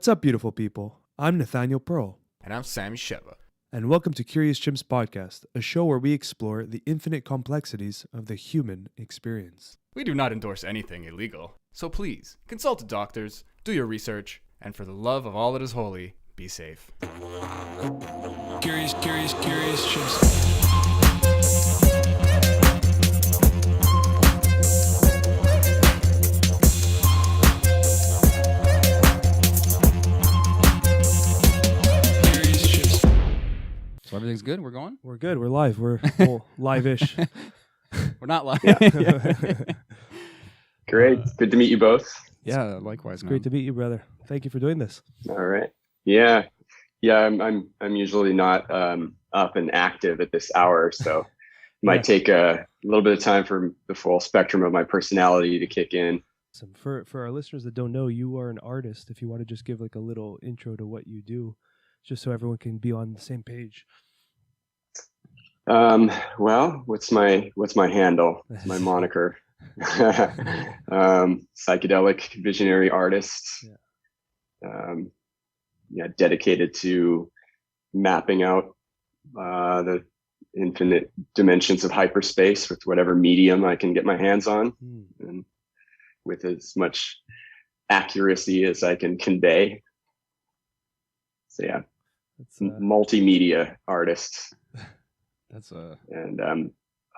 What's up, beautiful people? I'm Nathaniel Perl, And I'm Sami Scebba. and welcome to Curious Chimps Podcast, a show where we explore the infinite complexities of the human experience. We do not endorse anything illegal, so please consult doctors, do your research, and for the love of all that is holy, be safe. Curious Chimps. So everything's good? We're going? We're good. We're live. We're live-ish. We're not live. Great. Good to meet you both. Yeah, likewise, man. Great to meet you, brother. Thank you for doing this. All right. Yeah. I'm usually not up and active at this hour, so might take a little bit of time for the full spectrum of my personality to kick in. For our listeners that don't know, you are an artist. If you want to just give like a little intro to what you do, just so everyone can be on the same page. Well, what's my handle? My moniker. Psychedelic visionary artist. Dedicated to mapping out the infinite dimensions of hyperspace with whatever medium I can get my hands on, and with as much accuracy as I can convey. So yeah, multimedia artist. And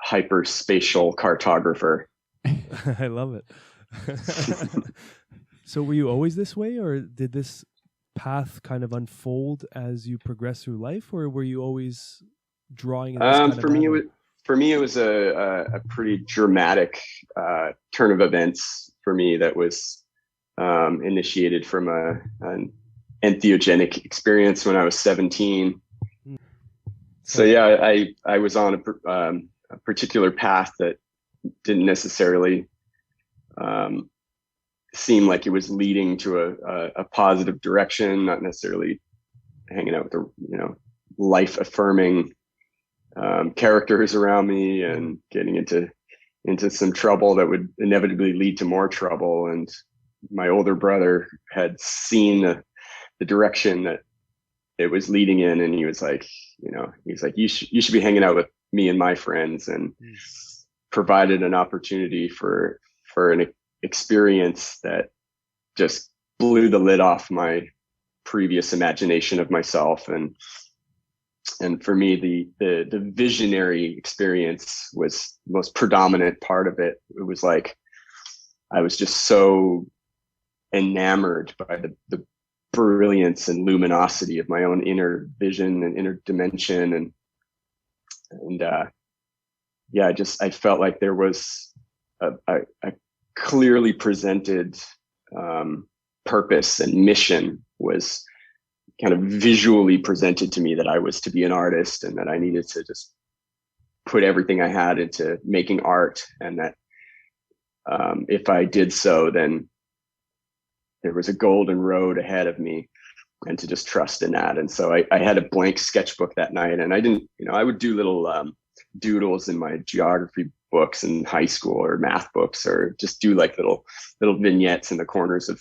hyperspatial cartographer. I love it. So were you always this way, or did this path kind of unfold as you progressed through life, or were you always drawing in this kind for me it was a pretty dramatic turn of events for me that was initiated from an entheogenic experience when I was 17. So yeah, I was on a particular path that didn't necessarily seem like it was leading to a positive direction, not necessarily hanging out with the life affirming characters around me, and getting into some trouble that would inevitably lead to more trouble. And my older brother had seen the direction that it was leading in, and he was like, you should be hanging out with me and my friends, and provided an opportunity for an experience that just blew the lid off my previous imagination of myself. And for me, the visionary experience was the most predominant part of it. It was like I was just so enamored by the brilliance and luminosity of my own inner vision and inner dimension, and I felt like there was a clearly presented purpose and mission was kind of visually presented to me, that I was to be an artist, and that I needed to just put everything I had into making art, and that if I did so, then there was a golden road ahead of me, and to just trust in that. And so I had a blank sketchbook that night, and I didn't, I would do little doodles in my geography books in high school, or math books, or just do like little vignettes in the corners of,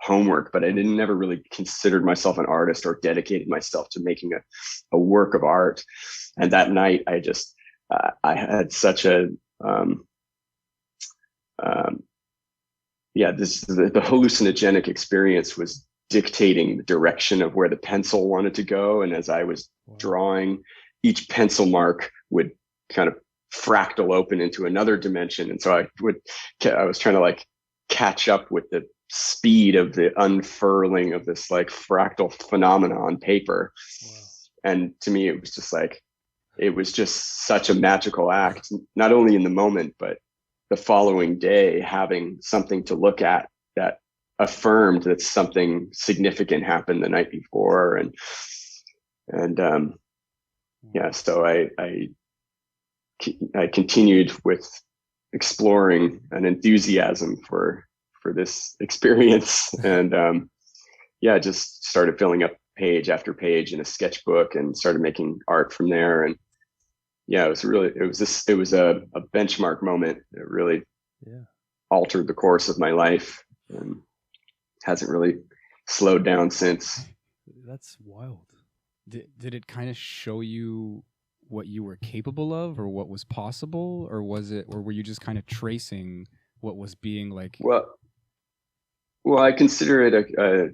homework. But I never really considered myself an artist or dedicated myself to making a work of art. And that night I just, I had such a, the hallucinogenic experience was dictating the direction of where the pencil wanted to go. And as I was drawing, each pencil mark would kind of fractal open into another dimension. And so I was trying to like catch up with the speed of the unfurling of this like fractal phenomena on paper. Wow. And to me, it was just such a magical act, not only in the moment, but the following day, having something to look at that affirmed that something significant happened the night before. So I continued with exploring an enthusiasm for this experience, and just started filling up page after page in a sketchbook, and started making art from there. And it was a benchmark moment. It really altered the course of my life, and hasn't really slowed down since. That's wild. Did it kind of show you what you were capable of, or what was possible, or were you just kind of tracing what was being like? Well, I consider it a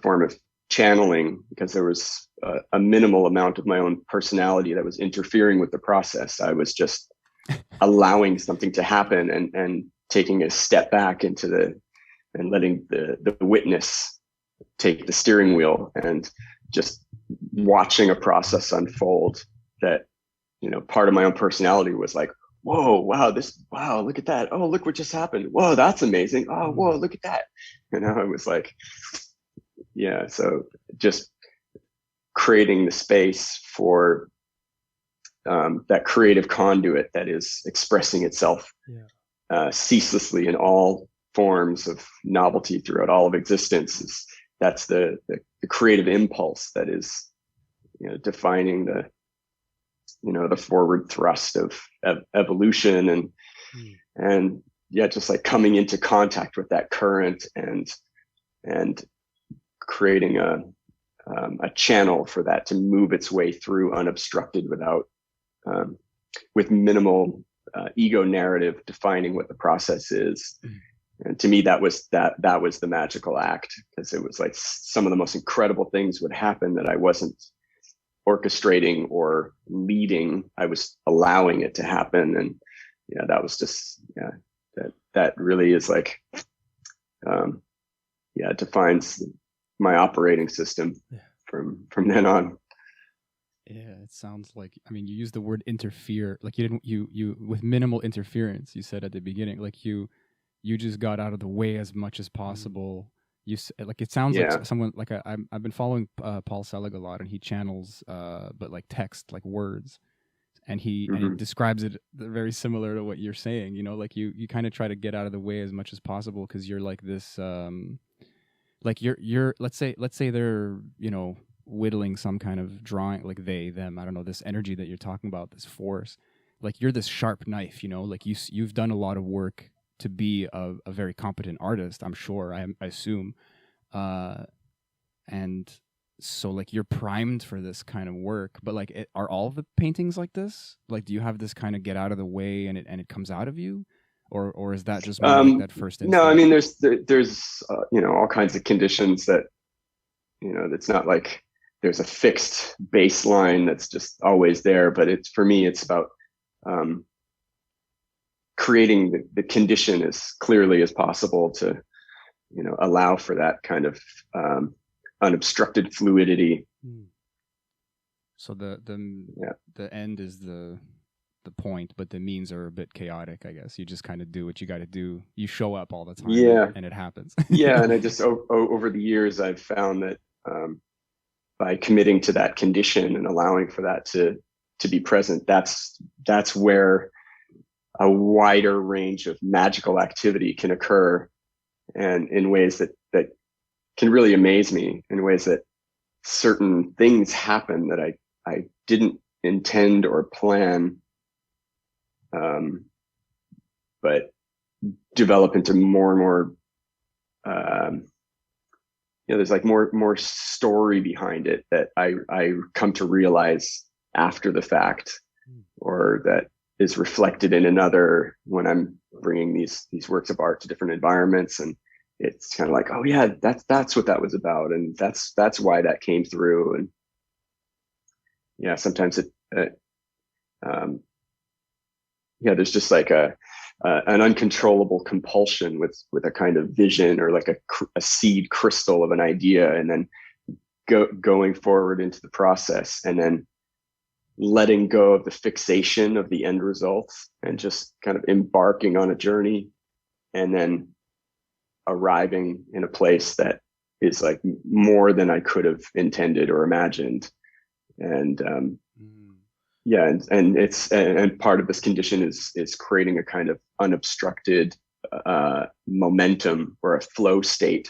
form of channeling, because there was a minimal amount of my own personality that was interfering with the process. I was just allowing something to happen and taking a step back and letting the witness take the steering wheel and just watching a process unfold that, part of my own personality was like, whoa, wow, look at that. Oh, look what just happened. Whoa, that's amazing. Oh, whoa, look at that. It was like, yeah. So just creating the space for that creative conduit that is expressing itself ceaselessly in all forms of novelty throughout all of existence. That's the creative impulse that is, defining the forward thrust of evolution and just like coming into contact with that current and creating a channel for that to move its way through unobstructed with minimal ego narrative defining what the process is. And to me, that was the magical act, because it was like some of the most incredible things would happen that I wasn't orchestrating or leading. I was allowing it to happen. And that was just, that really is like, it defines my operating system from then on. Yeah, it sounds like, you used the word interfere, like you with minimal interference, you said at the beginning, like you just got out of the way as much as possible. It sounds like someone like I've been following Paul Selig a lot, and he channels but like text, like words, and he describes it very similar to what you're saying. Like you kind of try to get out of the way as much as possible, because you're like this like you're let's say they're whittling some kind of drawing, like them, I don't know, this energy that you're talking about, this force, like you're this sharp knife, like you've done a lot of work to be a very competent artist, I'm sure, I assume. And so like you're primed for this kind of work, but like are all the paintings like this? Like, do you have this kind of get out of the way and it comes out of you? Or is that just more like that first instinct? No, there's all kinds of conditions that, it's not like there's a fixed baseline that's just always there, but for me, it's about, creating the condition as clearly as possible to, allow for that kind of unobstructed fluidity. So the end is the point, but the means are a bit chaotic, I guess. You just kind of do what you got to do. You show up all the time, and it happens. And I just over the years, I've found that by committing to that condition and allowing for that to be present, that's where a wider range of magical activity can occur, and in ways that can really amaze me, in ways that certain things happen that I didn't intend or plan, but develop into more and more, there's like more story behind it that I come to realize after the fact, or that is reflected in another when I'm bringing these works of art to different environments. And it's kind of like, oh yeah, that's what that was about. And that's why that came through. And sometimes there's just like an uncontrollable compulsion with a kind of vision, or like a seed crystal of an idea, and then going forward into the process, and then letting go of the fixation of the end results, and just kind of embarking on a journey, and then arriving in a place that is like more than I could have intended or imagined. And and it's and part of this condition is creating a kind of unobstructed momentum, or a flow state.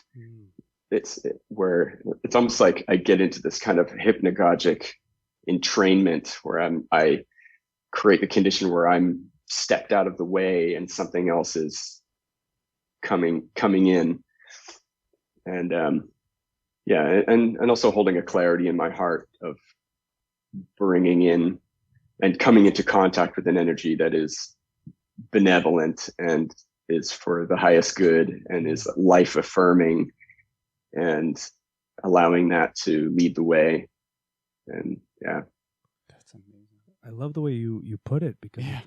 Where it's almost like I get into this kind of hypnagogic entrainment, where I create the condition where I'm stepped out of the way and something else is coming in. And yeah, and also holding a clarity in my heart of bringing in and coming into contact with an energy that is benevolent and is for the highest good and is life affirming, and allowing that to lead the way. And yeah, That's amazing. I love the way you put it, because Yeah.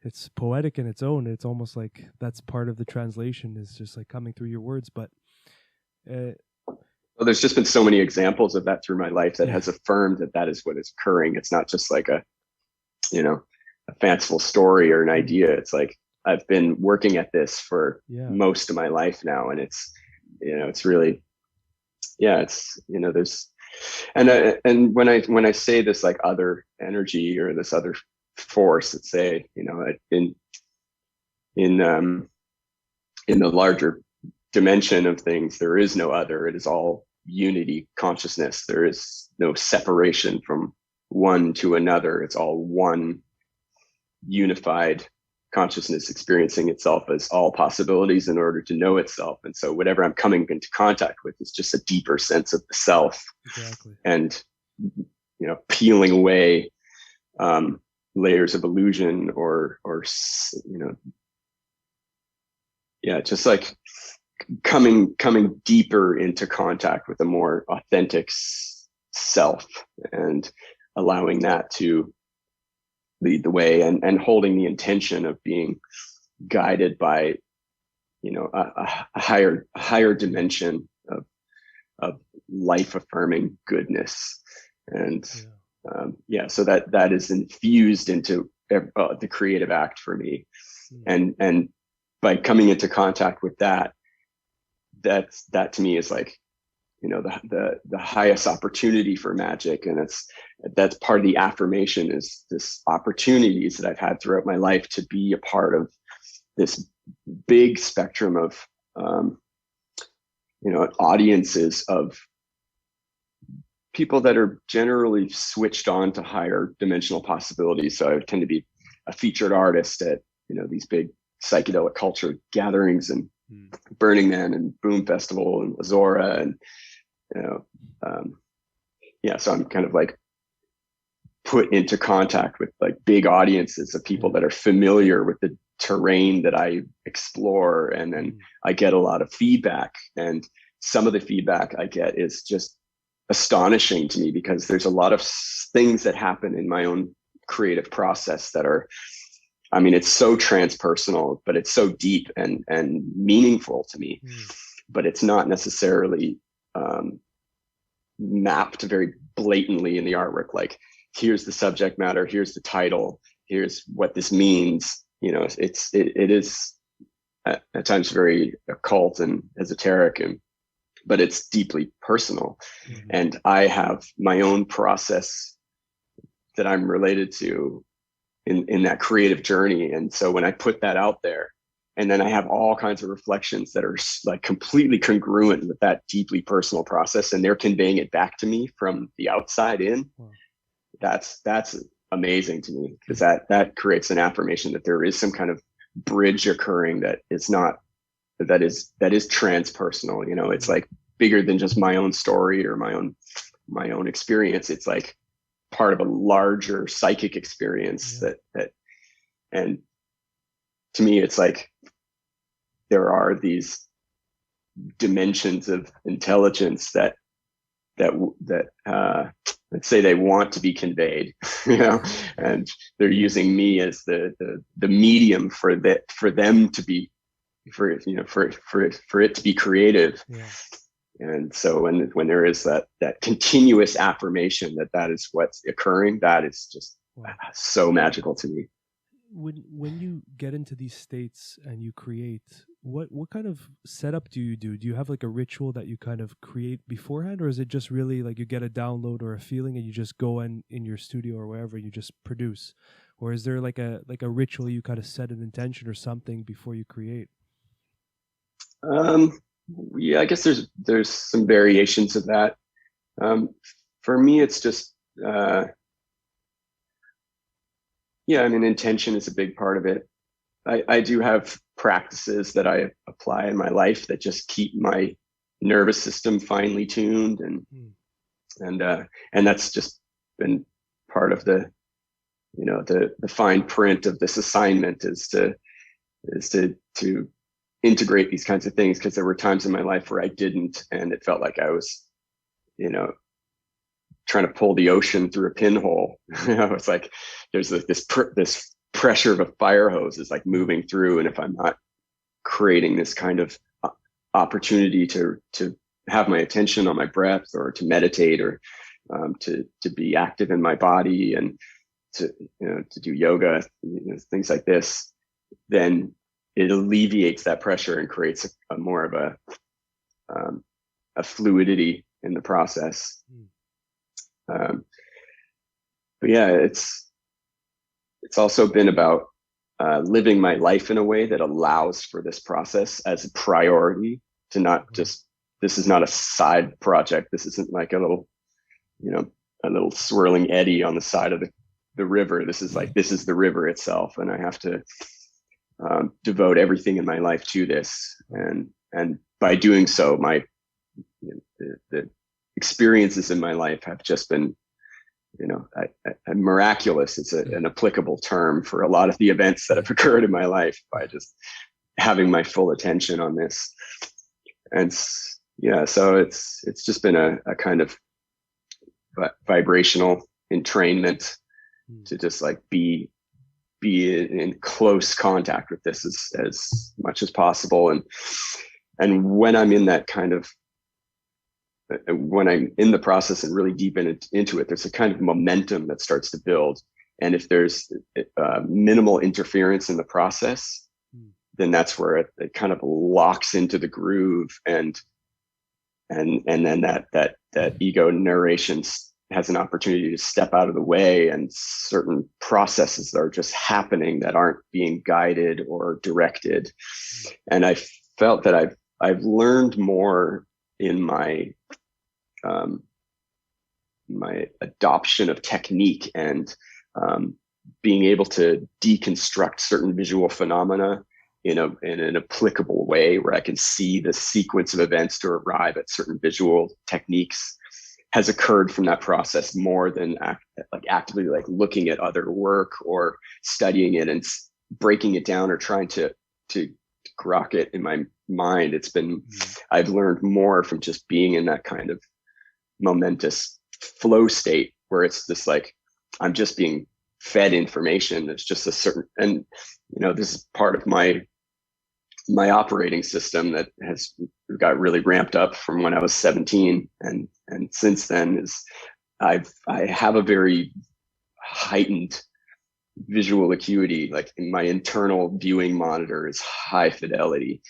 it's poetic in its own. It's almost like that's part of the translation, is just like coming through your words. But well, there's just been so many examples of that through my life that Yeah. has affirmed that that is what is occurring. It's not just like a, you know, a fanciful story or an idea. It's like I've been working at this for Yeah. most of my life now, and it's, you know, it's really, yeah, it's, you know, there's, and when I say this like other energy or this other force, it's say, you know, in the larger dimension of things, there is no other. It is all unity consciousness. There is no separation from one to another. It's all one unified consciousness experiencing itself as all possibilities in order to know itself. And so whatever I'm coming into contact with is just a deeper sense of the self. Exactly. And, you know, peeling away layers of illusion or, you know, yeah, just like coming deeper into contact with a more authentic self, and allowing that to lead the way, and holding the intention of being guided by, you know, a higher dimension of life affirming goodness. And yeah, so that is infused into the creative act for me. And by coming into contact with that to me is like, you know, the highest opportunity for magic. And that's part of the affirmation, is this opportunities that I've had throughout my life to be a part of this big spectrum of, you know, audiences of people that are generally switched on to higher dimensional possibilities. So I tend to be a featured artist at, you know, these big psychedelic culture gatherings and Burning Man and Boom Festival and Azora, and, you know, yeah, so I'm kind of like put into contact with like big audiences of people that are familiar with the terrain that I explore. And then I get a lot of feedback, and some of the feedback I get is just astonishing to me, because there's a lot of things that happen in my own creative process that are, I mean, it's so transpersonal, but it's so deep and meaningful to me, but it's not necessarily mapped very blatantly in the artwork. Like, here's the subject matter, here's the title, here's what this means. You know, it is at times very occult and esoteric, but it's deeply personal. And I have my own process that I'm related to in that creative journey. And so when I put that out there, and then I have all kinds of reflections that are like completely congruent with that deeply personal process, and they're conveying it back to me from the outside in, that's amazing to me, because that creates an affirmation that there is some kind of bridge occurring that is transpersonal. You know, it's like bigger than just my own story or my own experience. It's like part of a larger psychic experience that and to me, it's like there are these dimensions of intelligence that let's say they want to be conveyed, you know, and they're using me as the medium for them to be, for it to be creative. And so when there is that continuous affirmation that is what's occurring, that is just so magical to me. When you get into these states and you create, what kind of setup do you do? Do you have like a ritual that you kind of create beforehand, or is it just really like you get a download or a feeling and you just go in your studio or wherever and you just produce? Or is there like a ritual you kind of set an intention or something before you create? Yeah, I guess there's some variations of that. For me, it's just yeah, I mean, intention is a big part of it. I do have practices that I apply in my life that just keep my nervous system finely tuned, and that's just been part of the, you know, the fine print of this assignment is to integrate these kinds of things, because there were times in my life where I didn't, and it felt like I was, you know, trying to pull the ocean through a pinhole. You know, it's like there's this pressure of a fire hose is like moving through, and if I'm not creating this kind of opportunity to have my attention on my breath, or to meditate, or to be active in my body, and to, you know, to do yoga, you know, things like this, then it alleviates that pressure and creates a more of a fluidity in the process. But yeah, it's also been about living my life in a way that allows for this process as a priority, to not just, this is not a side project. This isn't like a little, you know, a little swirling eddy on the side of the river. This is like, this is the river itself. And I have to devote everything in my life to this. And by doing so, my, you know, the experiences in my life have just been, you know, miraculous. It's an applicable term for a lot of the events that have occurred in my life, by just having my full attention on this. And yeah, so it's just been a kind of vibrational entrainment to just like be in close contact with this as much as possible. And when I'm in that kind of, when I'm in the process and really deep into it, there's a kind of momentum that starts to build. And if there's minimal interference in the process, then that's where it kind of locks into the groove, and then that ego narration has an opportunity to step out of the way, and certain processes are just happening that aren't being guided or directed. And I felt that I've learned more in my my adoption of technique, and being able to deconstruct certain visual phenomena in an applicable way, where I can see the sequence of events to arrive at certain visual techniques, has occurred from that process more than actively like looking at other work or studying it and breaking it down or trying to grok it in my mind. It's been, I've learned more from just being in that kind of momentous flow state, where it's just like, I'm just being fed information. It's just a certain, and you know, this is part of my operating system that has got really ramped up from when I was 17, and since then is I have a very heightened visual acuity. Like my internal viewing monitor is high fidelity,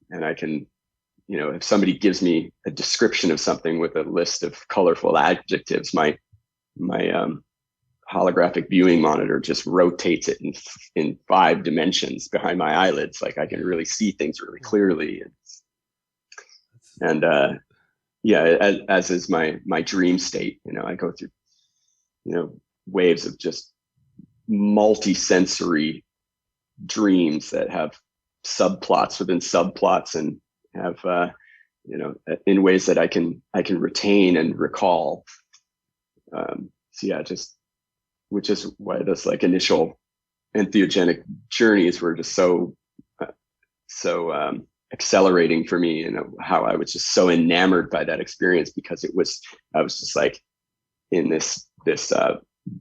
and I can, you know, if somebody gives me a description of something with a list of colorful adjectives, my holographic viewing monitor just rotates it in 5 dimensions behind my eyelids. Like I can really see things really clearly. And yeah, as is my dream state. You know, I go through, you know, waves of just multi-sensory dreams that have subplots within subplots, and have you know, in ways that I can retain and recall. So yeah, just, which is why this like initial entheogenic journeys were just so accelerating for me, and how I was just so enamored by that experience, because I was just like in this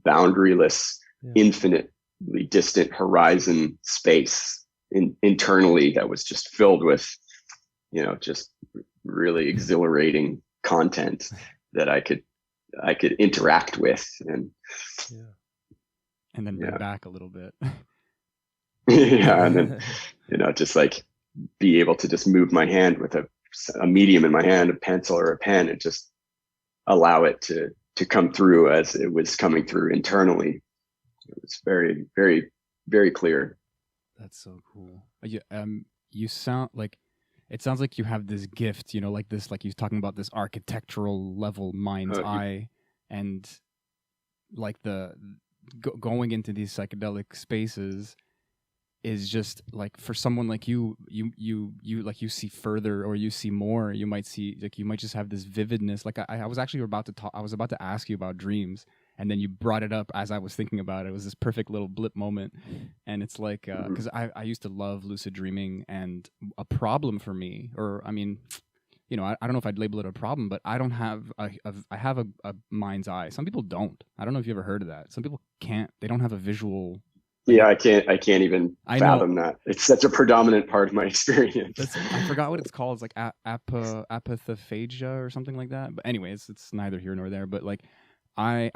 boundaryless, infinitely distant horizon space internally that was just filled with, you know, just really exhilarating content that I could interact with, and then bring back a little bit. Yeah, and then, you know, just like be able to just move my hand with a medium in my hand, a pencil or a pen, and just allow it to come through as it was coming through internally. It was very, very, very clear. That's so cool. You sound like, it sounds like you have this gift, you know, like this, like you're talking about this architectural level mind's eye, and like the going into these psychedelic spaces, is just like, for someone like you like, you see further, or you see more. You might see, like, you might just have this vividness. Like I was actually about to talk, I was about to ask you about dreams, and then you brought it up as I was thinking about it. It was this perfect little blip moment. And it's like, because I used to love lucid dreaming, and a problem for me, or I mean, you know, I don't know if I'd label it a problem, but I don't have I have a mind's eye. Some people don't. I don't know if you ever heard of that. Some people can't. They don't have a visual. Like, yeah, I can't even fathom that. It's such a predominant part of my experience. I forgot what it's called. It's like apathophagia or something like that. But anyways, it's neither here nor there. But like, I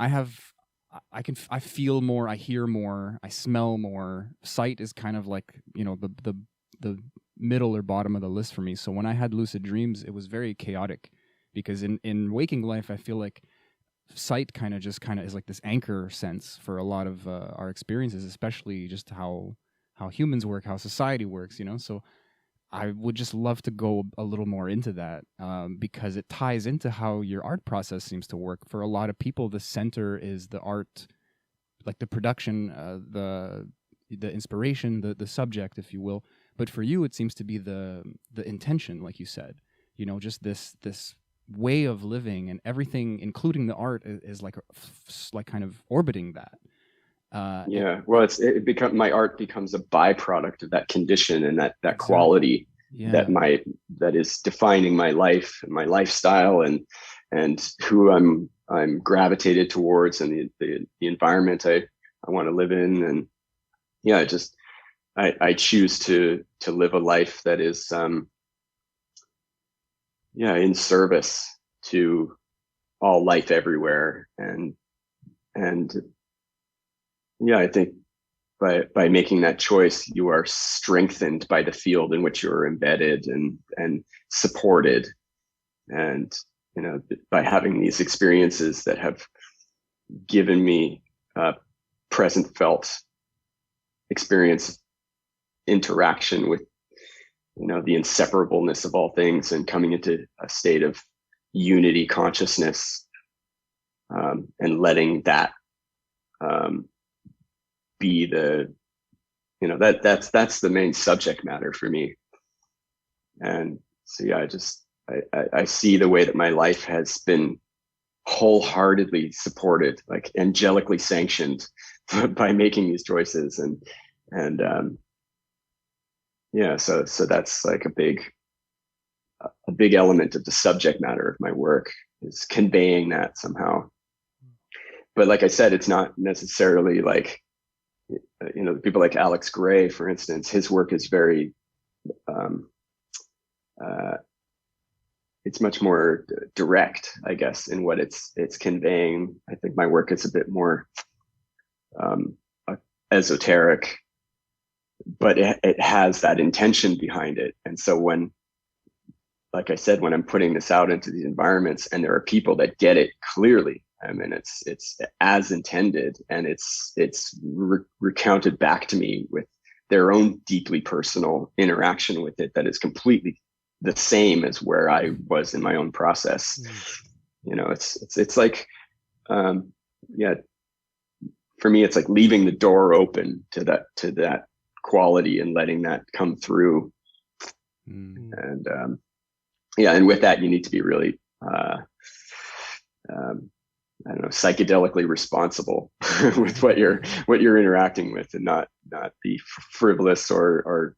feel more, I hear more, I smell more. Sight is kind of like, you know, the middle or bottom of the list for me. So when I had lucid dreams, it was very chaotic, because in waking life, I feel like sight kind of is like this anchor sense for a lot of our experiences, especially just how humans work, how society works, you know. So I would just love to go a little more into that, because it ties into how your art process seems to work. For a lot of people, the center is the art, like the production, the inspiration, the subject, if you will. But for you, it seems to be the intention, like you said, you know, just this way of living, and everything, including the art, is like kind of orbiting that. Yeah, well, my art becomes a byproduct of that condition and that quality that is defining my life and my lifestyle, and who I'm gravitated towards, and the environment I want to live in. And yeah, I choose to live a life that is in service to all life everywhere. And yeah, I think by making that choice, you are strengthened by the field in which you're embedded and supported. And, you know, by having these experiences that have given me present felt experience, interaction with, you know, the inseparableness of all things, and coming into a state of unity consciousness, and letting that be the, you know, that's the main subject matter for me. And so yeah, I see the way that my life has been wholeheartedly supported, like angelically sanctioned by making these choices. And yeah, so that's like a big element of the subject matter of my work, is conveying that somehow. But like I said, it's not necessarily like, you know, people like Alex Gray, for instance, his work is very, it's much more direct, I guess, in what it's conveying. I think my work is a bit more esoteric, but it has that intention behind it. And so when, like I said, when I'm putting this out into these environments, and there are people that get it clearly, I mean, it's as intended, and it's recounted back to me with their own deeply personal interaction with it, that is completely the same as where I was in my own process. You know, it's like, yeah, for me, it's like leaving the door open to that quality and letting that come through. And yeah, and with that, you need to be really, I don't know, psychedelically responsible with what you're interacting with, and not be frivolous or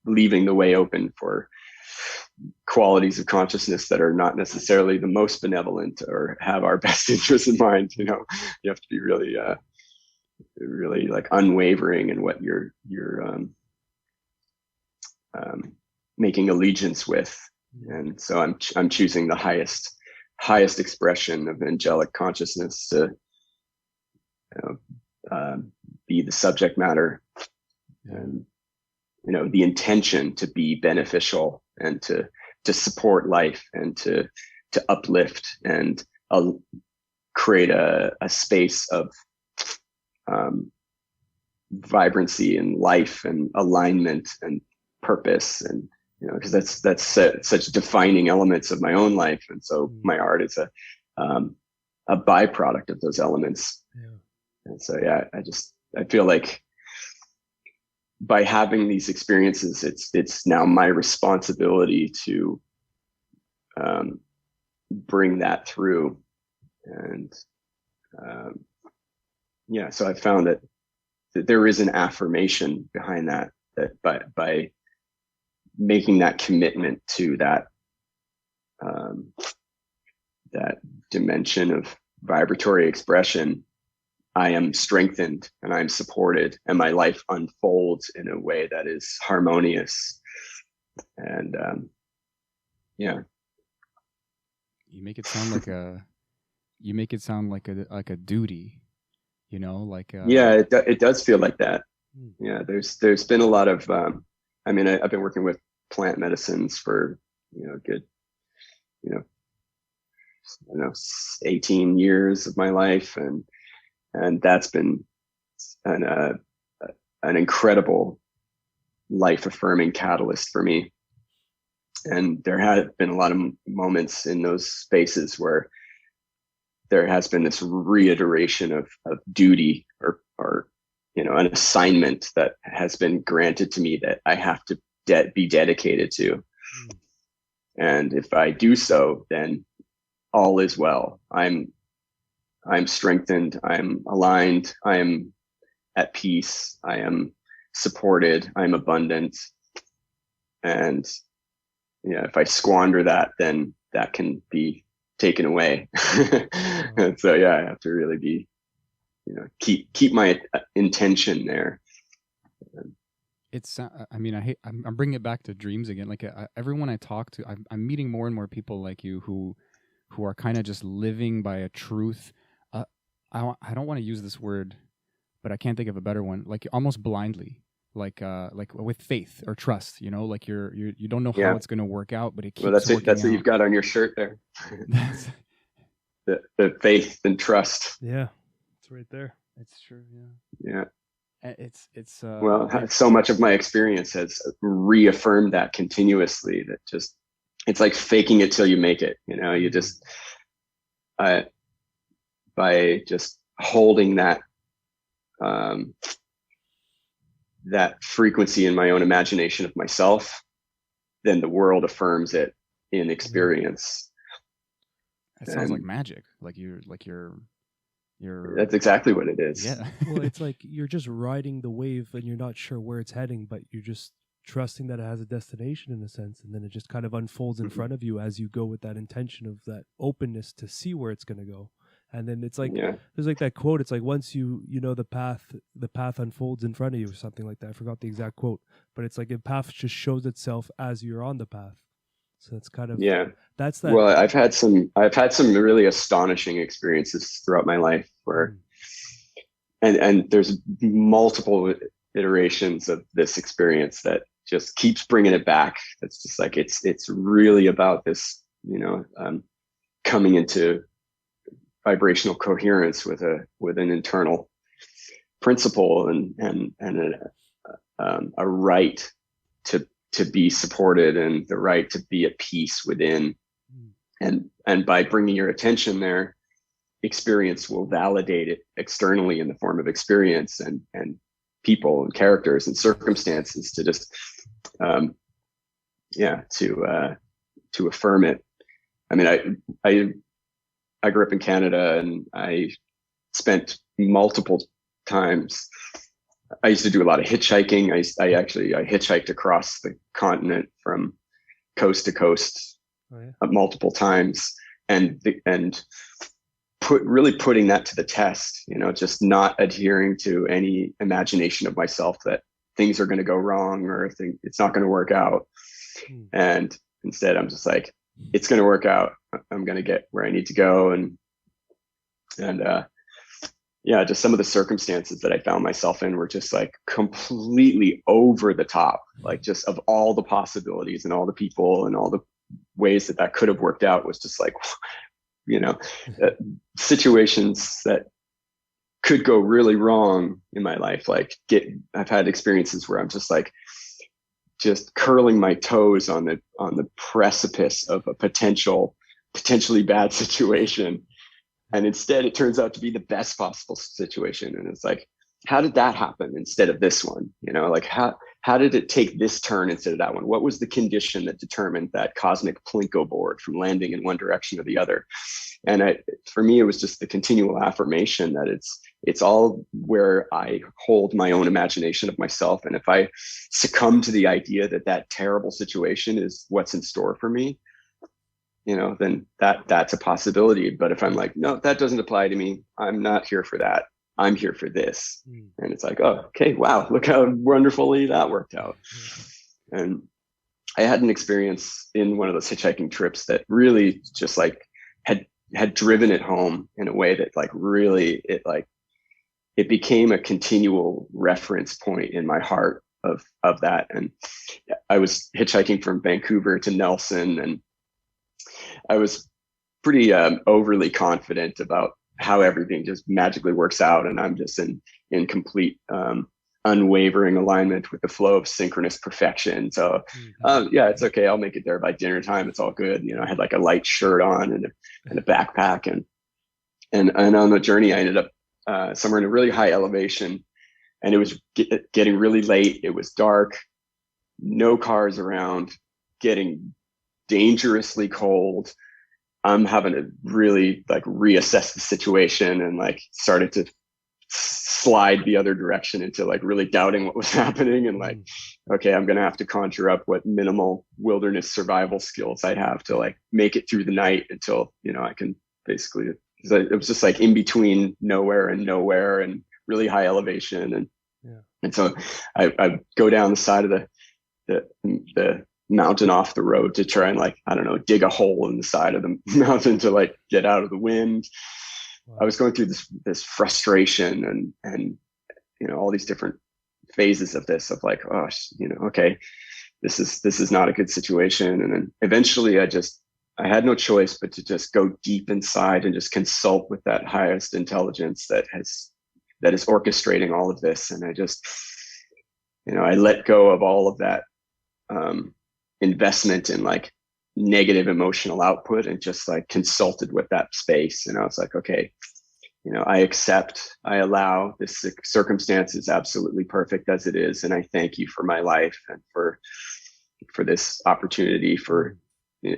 leaving the way open for qualities of consciousness that are not necessarily the most benevolent or have our best interests in mind. You know, you have to be really, really like unwavering in what you're making allegiance with. And so I'm choosing the highest expression of angelic consciousness to, you know, be the subject matter, and, you know, the intention to be beneficial and to support life, and to uplift and create a space of vibrancy and life and alignment and purpose. And, you know, because that's such defining elements of my own life. And so my art is a byproduct of those elements. And so, yeah, I feel like by having these experiences, it's now my responsibility to bring that through. And yeah, so I found that there is an affirmation behind that by making that commitment to that that dimension of vibratory expression, I am strengthened and I'm supported, and my life unfolds in a way that is harmonious. And yeah, You make it sound like a duty, you know, like yeah, it does feel like that. Hmm. Yeah, there's been a lot of I mean, I've been working with plant medicines for good, I don't know, 18 years of my life, and that's been an incredible life affirming catalyst for me. And there have been a lot of moments in those spaces where there has been this reiteration of duty or an assignment that has been granted to me that I have to be dedicated to. Mm. And if I do so, then all is well. I'm strengthened. I'm aligned. I'm at peace. I am supported. I'm abundant. And yeah, if I squander that, then that can be taken away. And so yeah, I have to really be, keep my intention there. It's I mean, I'm bringing it back to dreams again. Like everyone I talk to, I'm meeting more and more people like you who are kind of just living by a truth. I don't want to use this word, but I can't think of a better one. Like almost blindly, like with faith or trust. Like you don't know how it's going to work out, but it keeps. Well, that's it. That's what you've got on your shirt there. the faith and trust. Yeah, it's right there. It's true. Yeah. It's well, so much of my experience has reaffirmed that continuously. That just it's like faking it till you make it. You just by just holding that that frequency in my own imagination of myself, then the world affirms it in experience. It sounds like magic. You're that's exactly what it is. Yeah. Well, it's like you're just riding the wave and you're not sure where it's heading, but you're just trusting that it has a destination in a sense, and then it just kind of unfolds in front of you as you go with that intention of that openness to see where it's going to go. And then it's like there's like that quote, it's like once you know the path unfolds in front of you or something like that. I forgot the exact quote, but it's like a path just shows itself as you're on the path. So it's kind of that's that. Well, I've had some really astonishing experiences throughout my life where and there's multiple iterations of this experience that just keeps bringing it back. It's just like it's really about this, coming into vibrational coherence with an internal principle and a right to be supported and the right to be at peace within. And by bringing your attention there, experience will validate it externally in the form of experience and people and characters and circumstances to just to affirm it. I mean, I grew up in Canada, and I spent multiple times. I used to do a lot of hitchhiking. I hitchhiked across the continent from coast to coast multiple times, and putting that to the test. Just not adhering to any imagination of myself that things are going to go wrong or it's not going to work out. And instead, I'm just like, it's going to work out. I'm going to get where I need to go. And just some of the circumstances that I found myself in were just like completely over the top, like just of all the possibilities and all the people and all the ways that could have worked out was just like, situations that could go really wrong in my life. I've had experiences where I'm just like, just curling my toes on the precipice of a potentially bad situation. And instead it turns out to be the best possible situation. And it's like, how did that happen instead of this one? Like how did it take this turn instead of that one? What was the condition that determined that cosmic plinko board from landing in one direction or the other? And for me, it was just the continual affirmation that it's all where I hold my own imagination of myself. And if I succumb to the idea that that terrible situation is what's in store for me, then that's a possibility. But if I'm like, no, that doesn't apply to me, I'm not here for that. I'm here for this. And it's like, oh, okay, wow, look how wonderfully that worked out. And I had an experience in one of those hitchhiking trips that really just like had driven it home in a way that like really it became a continual reference point in my heart of that. And I was hitchhiking from Vancouver to Nelson, and I was pretty overly confident about how everything just magically works out, and I'm just in complete unwavering alignment with the flow of synchronous perfection. So yeah, it's okay, I'll make it there by dinner time, it's all good. I had like a light shirt on and a backpack, and on the journey I ended up somewhere in a really high elevation, and it was getting really late, it was dark, no cars around, getting dangerously cold. I'm having to really like reassess the situation, and like started to slide the other direction into like really doubting what was happening, and like, okay, I'm going to have to conjure up what minimal wilderness survival skills I have to like make it through the night until, I can basically, it was just like in between nowhere and really high elevation. And so I go down the side of the mountain off the road to try and like, I don't know, dig a hole in the side of the mountain to like get out of the wind. Wow. I was going through this frustration and all these different phases of this, of like, oh, okay, this is not a good situation. And then eventually I had no choice but to just go deep inside and just consult with that highest intelligence that is orchestrating all of this. And I just, I let go of all of that investment in like negative emotional output and just like consulted with that space. And I was like, okay, I accept, I allow, this circumstance is absolutely perfect as it is. And I thank you for my life and for this opportunity, for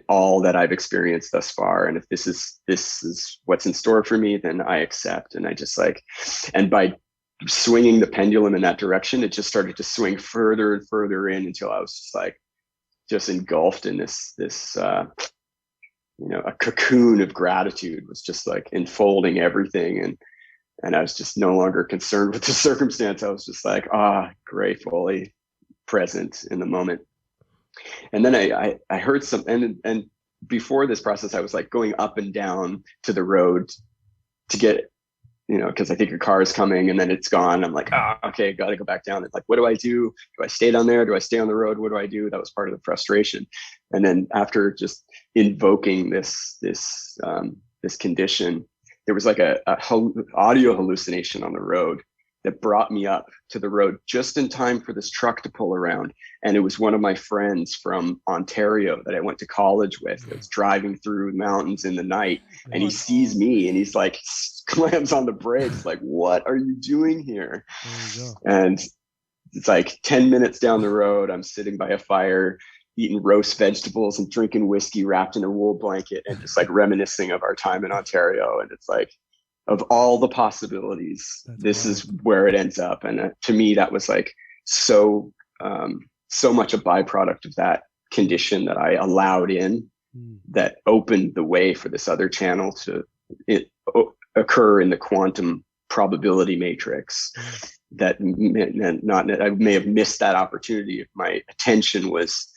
all that I've experienced thus far. And if this is what's in store for me, then I accept. And I just like, and by swinging the pendulum in that direction, it just started to swing further and further in until I was just like, just engulfed in this a cocoon of gratitude was just like enfolding everything, and I was just no longer concerned with the circumstance. I was just like, gratefully present in the moment. And then I heard some, and before this process, I was like going up and down to the road to get, because I think a car is coming and then it's gone. I'm like, okay, got to go back down. It's like, what do I do? Do I stay down there? Do I stay on the road? What do I do? That was part of the frustration. And then after just invoking this condition, there was like a audio hallucination on the road that brought me up to the road just in time for this truck to pull around. And it was one of my friends from Ontario that I went to college with that's driving through mountains in the night, and he sees me and he's like slams on the brakes like, what are you doing here? And it's like 10 minutes down the road, I'm sitting by a fire eating roast vegetables and drinking whiskey wrapped in a wool blanket and just like reminiscing of our time in Ontario. And it's like, of all the possibilities, this is where it ends up. And to me, that was like so much a byproduct of that condition that I allowed in, that opened the way for this other channel to occur in the quantum probability matrix. That I may have missed that opportunity if my attention was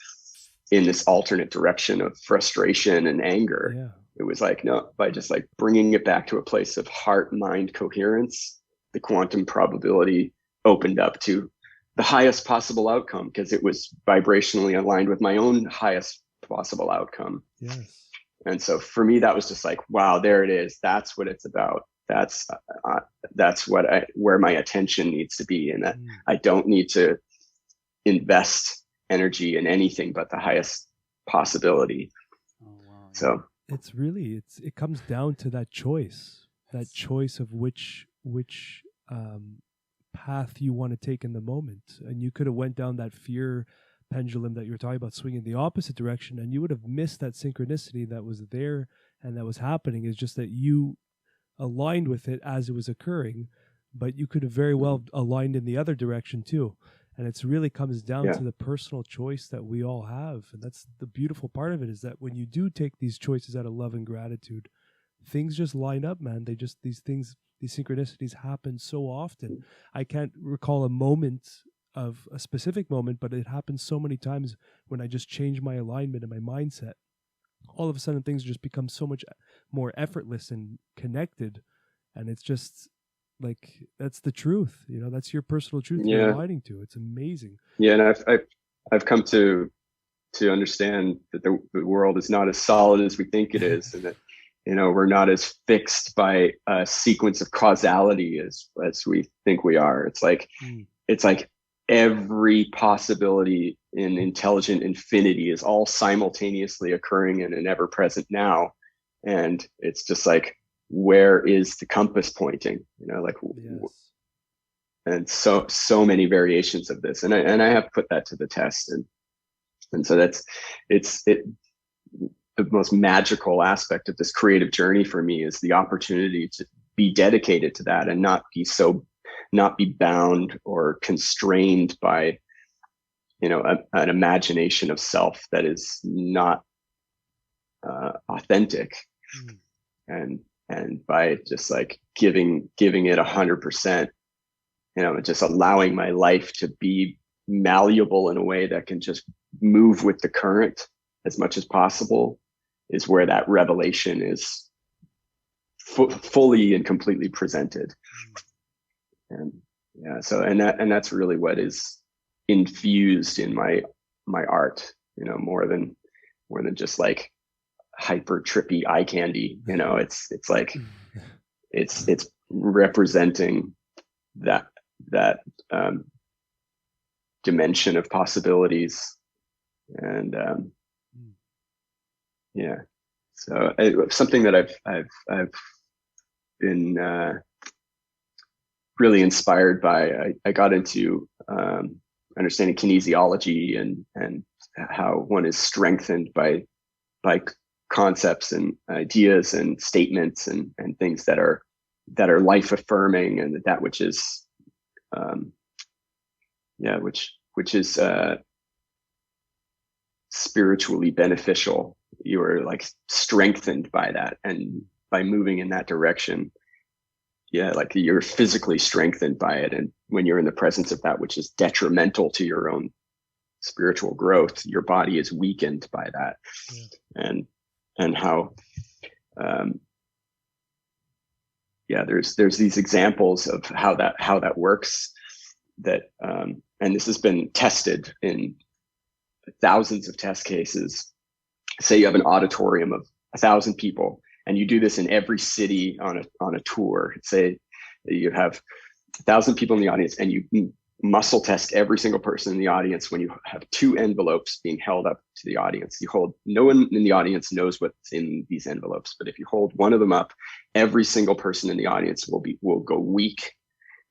in this alternate direction of frustration and anger. Yeah. It was like, no, by just like bringing it back to a place of heart-mind coherence, the quantum probability opened up to the highest possible outcome, because it was vibrationally aligned with my own highest possible outcome. Yes. And so for me, that was just like, wow, there it is. That's what it's about. That's where my attention needs to be, and that I don't need to invest energy in anything but the highest possibility. Oh, wow. So it comes down to that choice of which path you want to take in the moment. And you could have went down that fear pendulum that you were talking about, swinging the opposite direction, and you would have missed that synchronicity that was there and that was happening. It's just that you aligned with it as it was occurring, but you could have very well aligned in the other direction too. And it's really comes down to the personal choice that we all have. And that's the beautiful part of it, is that when you do take these choices out of love and gratitude, things just line up, man. These synchronicities happen so often. I can't recall a specific moment, but it happens so many times when I just change my alignment and my mindset. All of a sudden things just become so much more effortless and connected. And it's just like, that's the truth, that's your personal truth you're aligning to. It's amazing. Yeah. And I've come to understand that the world is not as solid as we think it is, and that, we're not as fixed by a sequence of causality as we think we are. It's like every possibility in intelligent infinity is all simultaneously occurring in an ever-present now. And it's just like, where is the compass pointing? And so many variations of this. And I have put that to the test. And so the most magical aspect of this creative journey for me is the opportunity to be dedicated to that and not be bound or constrained by, an imagination of self that is not authentic. And by just like giving it 100%, just allowing my life to be malleable in a way that can just move with the current as much as possible, is where that revelation is fully and completely presented. And that's really what is infused in my art, more than just like hyper trippy eye candy. It's like it's representing that dimension of possibilities. And so something that I've been really inspired by. I got into understanding kinesiology and how one is strengthened by concepts and ideas and statements and things that are life affirming, and that which is which is spiritually beneficial. You are like strengthened by that, and by moving in that direction, like you're physically strengthened by it. And when you're in the presence of that which is detrimental to your own spiritual growth, your body is weakened by that. And how there's these examples of how that works, that and this has been tested in thousands of test cases. Say you have an auditorium of 1,000 people, and you do this in every city on a tour. Say you have 1,000 people in the audience, and you muscle test every single person in the audience when you have 2 envelopes being held up to the audience. No one in the audience knows what's in these envelopes, but if you hold one of them up, every single person in the audience will go weak.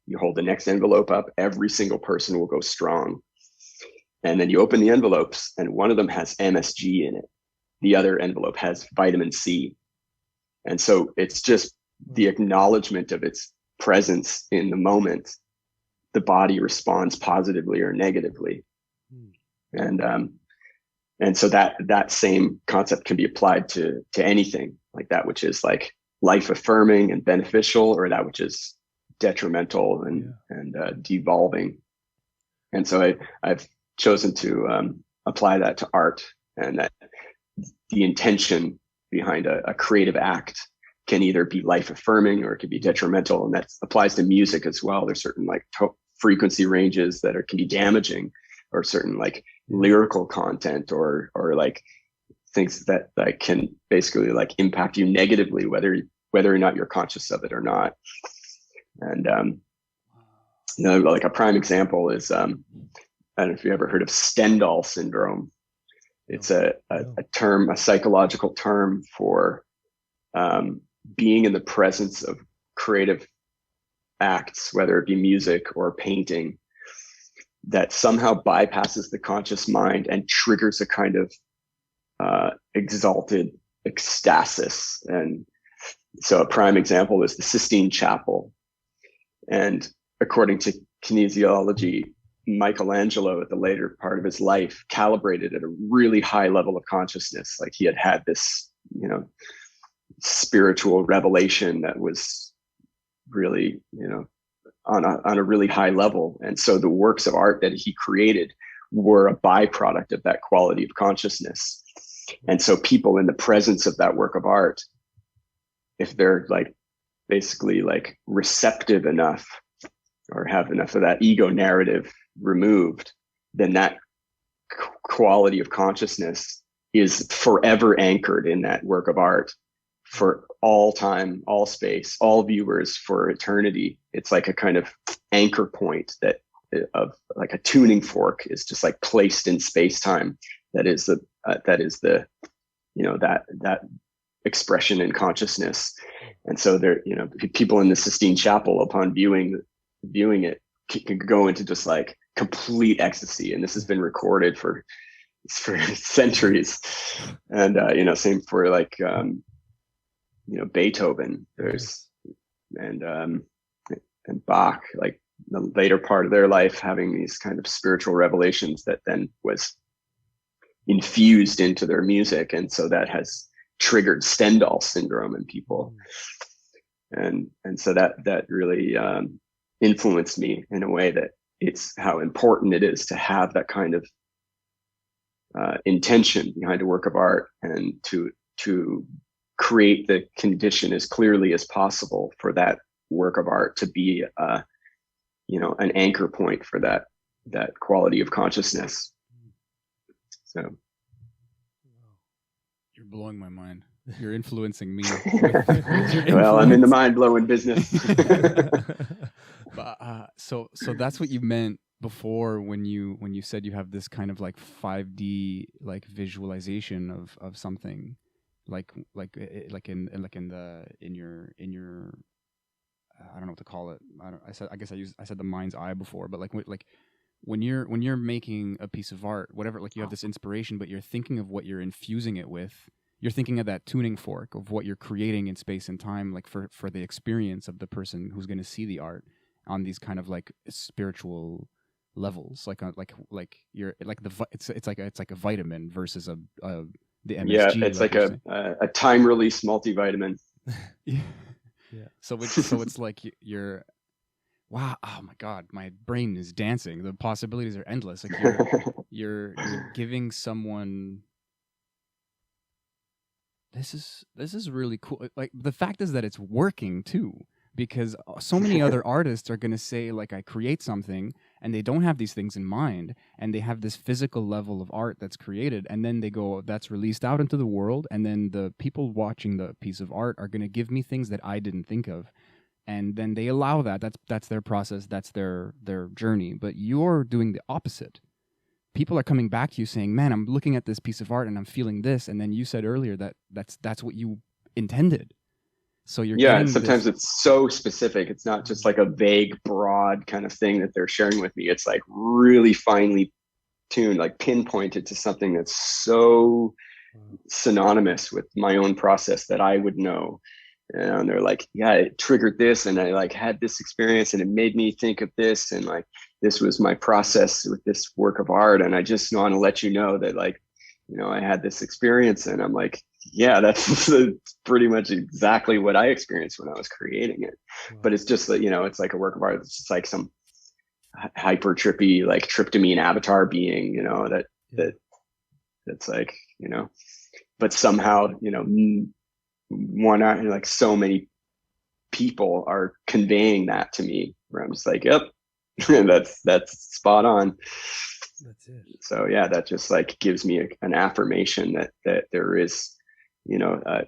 You hold the next envelope up, every single person will go strong. And then you open the envelopes, and one of them has MSG in it. The other envelope has vitamin C. And so it's just the acknowledgement of its presence in the moment. The body responds positively or negatively. And so that same concept can be applied to anything, like that which is like life affirming and beneficial, or that which is detrimental and devolving. And so I've chosen to apply that to art, and that the intention behind a creative act can either be life affirming or it can be detrimental. And that applies to music as well. There's certain like frequency ranges that can be damaging, or certain like lyrical content or like things that can basically like impact you negatively, whether or not you're conscious of it or not. And like a prime example is I don't know if you ever heard of Stendhal syndrome. It's a term, a psychological term for being in the presence of creative acts, whether it be music or painting, that somehow bypasses the conscious mind and triggers a kind of exalted ecstasis. And so a prime example is the Sistine Chapel. And according to kinesiology, Michelangelo at the later part of his life calibrated at a really high level of consciousness. Like he had this, spiritual revelation that was really, on a really high level. And so the works of art that he created were a byproduct of that quality of consciousness. And so people in the presence of that work of art, if they're like basically like receptive enough or have enough of that ego narrative removed, then that quality of consciousness is forever anchored in that work of art for all time, all space, all viewers for eternity. It's like a kind of anchor point that of like a tuning fork is just like placed in space time. That is the that expression in consciousness. And so there, people in the Sistine Chapel upon viewing it can go into just like complete ecstasy. And this has been recorded for centuries. And same for like Beethoven, and Bach, like the later part of their life, having these kind of spiritual revelations that then was infused into their music. And so that has triggered Stendhal syndrome in people. And so that really influenced me in a way that it's how important it is to have that kind of intention behind a work of art, and to create the condition as clearly as possible for that work of art to be an anchor point for that quality of consciousness. So you're blowing my mind. You're influencing me. Well, I'm in the mind-blowing business. But, so that's what you meant before when you said you have this kind of like 5D like visualization of something like in your I don't know what to call it. I said the mind's eye before, but like when you're making a piece of art, whatever, like you have this inspiration, but you're thinking of what you're infusing it with. You're thinking of that tuning fork of what you're creating in space and time, like for the experience of the person who's going to see the art on these kind of like spiritual levels, like you're like it's like a vitamin versus the MSG. Yeah, it's like a time release multivitamin. Yeah. So it's like you're wow. Oh my God, my brain is dancing. The possibilities are endless. Like you're giving someone. This is really cool. Like the fact is that it's working too, because so many other artists are going to say like I create something and they don't have these things in mind, and they have this physical level of art that's created, and then they go that's released out into the world, and then the people watching the piece of art are going to give me things that I didn't think of, and then they allow that. That's their process, that's their journey. But you're doing the opposite. People are coming back to you saying, man, I'm looking at this piece of art and I'm feeling this. And then you said earlier that's what you intended. So you're and sometimes it's so specific. It's not just like a vague, broad kind of thing that they're sharing with me. It's like really finely tuned, like pinpointed to something that's so synonymous with my own process that I would know. And they're like, yeah, it triggered this, and I like had this experience, and it made me think of this, and like this was my process with this work of art, and I just want to let you know that like, I had this experience. And I'm like, yeah, that's pretty much exactly what I experienced when I was creating it. Wow. But it's just like, it's like a work of art. It's just like some hyper trippy, like tryptamine avatar being, that's like, but somehow, like so many people are conveying that to me, where I'm just like, yep, that's spot on. That's it. So yeah, that just like gives me an affirmation that there is, a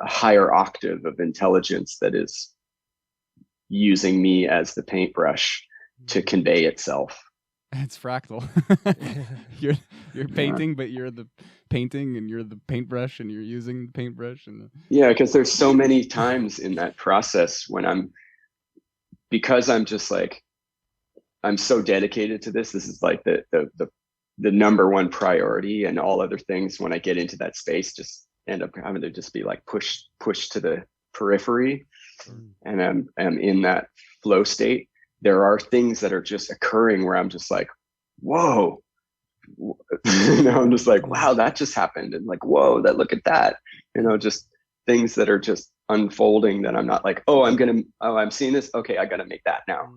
higher octave of intelligence that is using me as the paintbrush to convey itself. It's fractal. You're painting, but you're the painting, and you're the paintbrush, and you're using the paintbrush. And yeah, because there's so many times in that process when I'm because I'm just like, I'm so dedicated to this. This is like the number one priority, and all other things when I get into that space just end up having to just be like pushed to the periphery. And I'm in that flow state. There are things that are just occurring where I'm just like, whoa, I'm just like, wow, that just happened. And like, whoa, look at that, just things that are just unfolding that I'm not like, I'm seeing this. Okay. I got to make that now.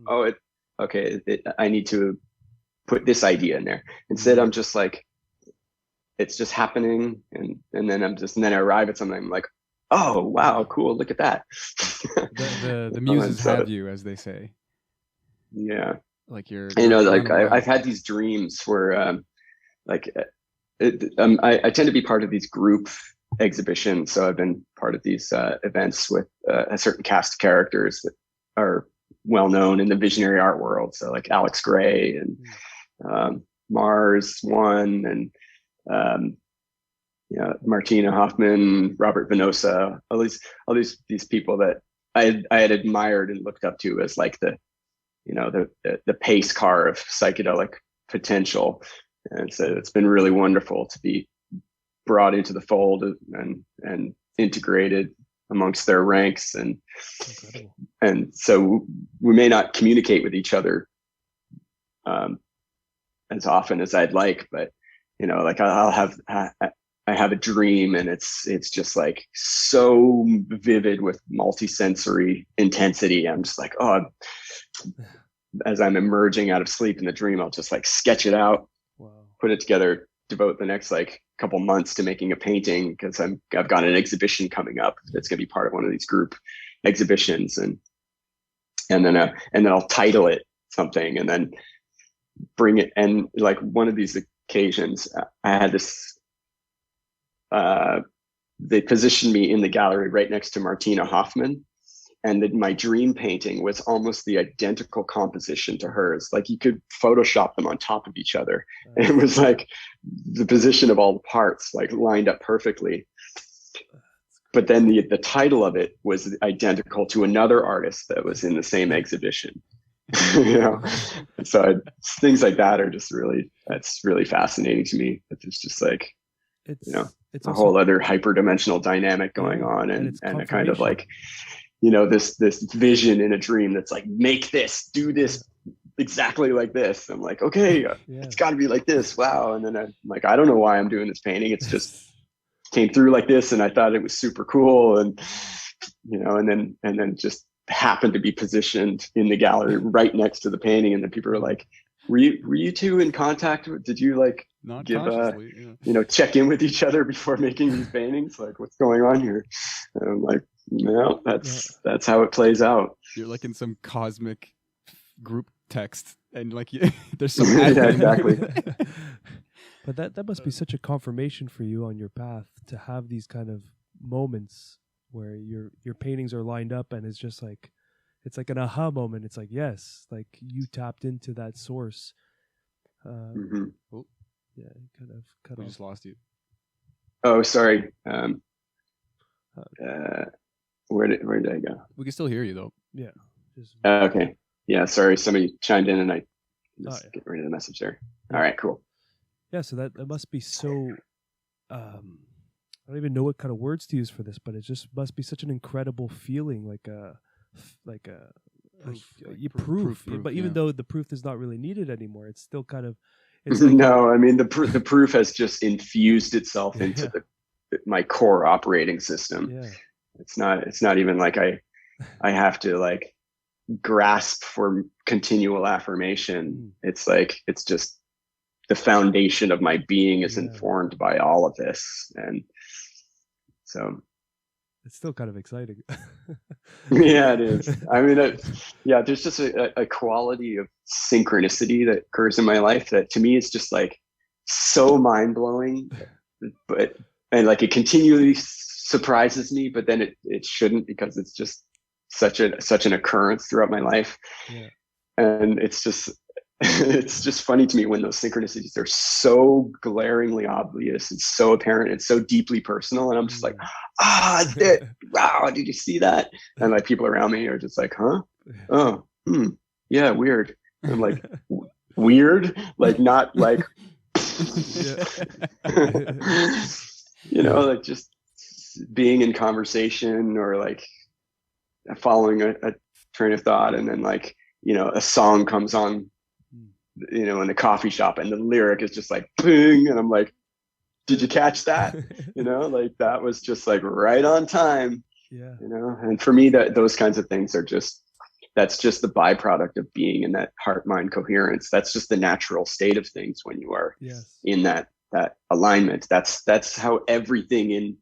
I need to put this idea in there. Instead, I'm just like, it's just happening. And then I arrive at something, I'm like, oh, wow, cool. Look at that. The muses have you, as they say. Yeah. Like you're, I've had these dreams where, I tend to be part of these group exhibitions. So I've been part of these events with a certain cast of characters that are well known in the visionary art world. So like Alex Gray and Mars One, and Martina Hoffman, Robert Venosa, all these people that I had admired and looked up to as like the pace car of psychedelic potential. And so it's been really wonderful to be brought into the fold and integrated amongst their ranks. And so we may not communicate with each other as often as I'd like, but I have a dream, and it's just like so vivid with multisensory intensity. I'm just like, as I'm emerging out of sleep in the dream, I'll just like sketch it out, put it together, devote the next like couple months to making a painting, because I've got an exhibition coming up that's going to be part of one of these group exhibitions, and then I'll title it something, and then bring it. And like one of these occasions, I had this. They positioned me in the gallery right next to Martina Hoffman, and my dream painting was almost the identical composition to hers. Like you could Photoshop them on top of each other. And it was like the position of all the parts like lined up perfectly. But then the title of it was identical to another artist that was in the same exhibition. So things like that are just that's really fascinating to me. It's just like, it's a whole other hyperdimensional dynamic going on, and a kind of like, this vision in a dream that's like, make this, do this exactly like this. I'm like, okay, it's got to be like this. Wow. And then I'm like, I don't know why I'm doing this painting. It's just came through like this, and I thought it was super cool, and and then just happened to be positioned in the gallery right next to the painting, and then people are like, were you two in contact? Did you like not give consciously, check in with each other before making these paintings? Like, what's going on here? And I'm like, no, that's how it plays out. You're like in some cosmic group text, and like there's some yeah, exactly. But that must be such a confirmation for you on your path to have these kind of moments where your paintings are lined up, and it's just like, it's like an aha moment. It's like, yes, like you tapped into that source. Oh, yeah, kind of cut we off. just lost you. Oh, sorry. Where did I go? We can still hear you though. Yeah. Just, Okay. Yeah, sorry. Somebody chimed in, and I just get rid of the message there. Yeah. All right, cool. Yeah, so that must be so. I don't even know what kind of words to use for this, but it just must be such an incredible feeling, like a proof. But even though the proof is not really needed anymore, it's still kind of. It's like, no, I mean the proof has just infused itself into my core operating system. Yeah. It's not even like I have to like grasp for continual affirmation. It's like, it's just the foundation of my being is informed by all of this, and so it's still kind of exciting. Yeah, it is. I mean, there's just a quality of synchronicity that occurs in my life that to me is just like so mind blowing, and like it continually surprises me, but then it shouldn't, because it's just such an occurrence throughout my life. Yeah. And it's just funny to me when those synchronicities are so glaringly obvious and so apparent and so deeply personal, and I'm just like, wow, did you see that? And like people around me are just like, huh? Oh, yeah, weird. And I'm like, weird? Like, not like, like just being in conversation or like following a train of thought, and then like, a song comes on, in the coffee shop, and the lyric is just like, boom, and I'm like, did you catch that? Like that was just like right on time. Yeah. And for me, those kinds of things are that's just the byproduct of being in that heart-mind coherence. That's just the natural state of things when you are in that alignment. That's how everything in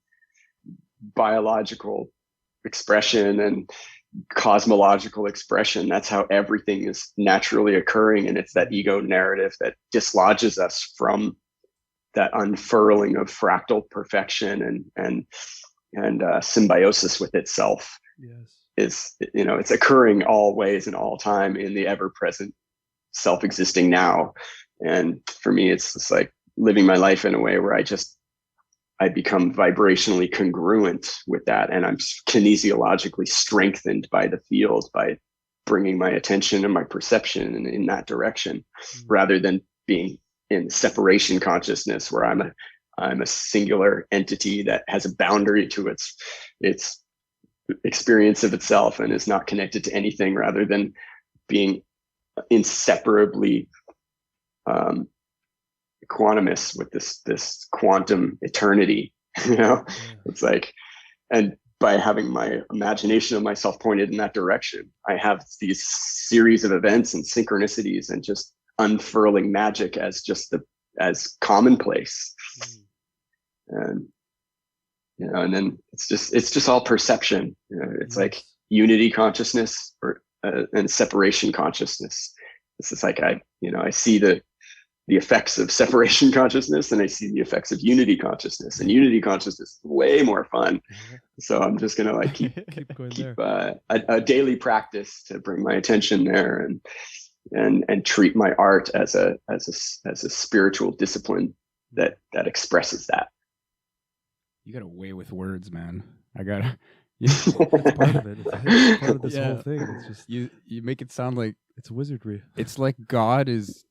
biological expression and cosmological expression, that's how everything is naturally occurring. And it's that ego narrative that dislodges us from that unfurling of fractal perfection and symbiosis with itself. Is it's occurring always and all time in the ever-present self-existing now. And for me, it's just like living my life in a way where I become vibrationally congruent with that, and I'm kinesiologically strengthened by the field, by bringing my attention and my perception in that direction, rather than being in separation consciousness where I'm a singular entity that has a boundary to its experience of itself and is not connected to anything, rather than being inseparably quantumous with this quantum eternity. It's like, and by having my imagination of myself pointed in that direction, I have these series of events and synchronicities and just unfurling magic as commonplace. And and then it's just all perception. It's like unity consciousness and separation consciousness. It's just like I see the effects of separation consciousness, and I see the effects of unity consciousness, and unity consciousness is way more fun. So I'm just gonna like keep a daily practice to bring my attention there and treat my art as a spiritual discipline that expresses that. You got a way with words, man. I gotta. It's part of it. It's part of this whole thing. It's just you make it sound like it's wizardry. It's like God is.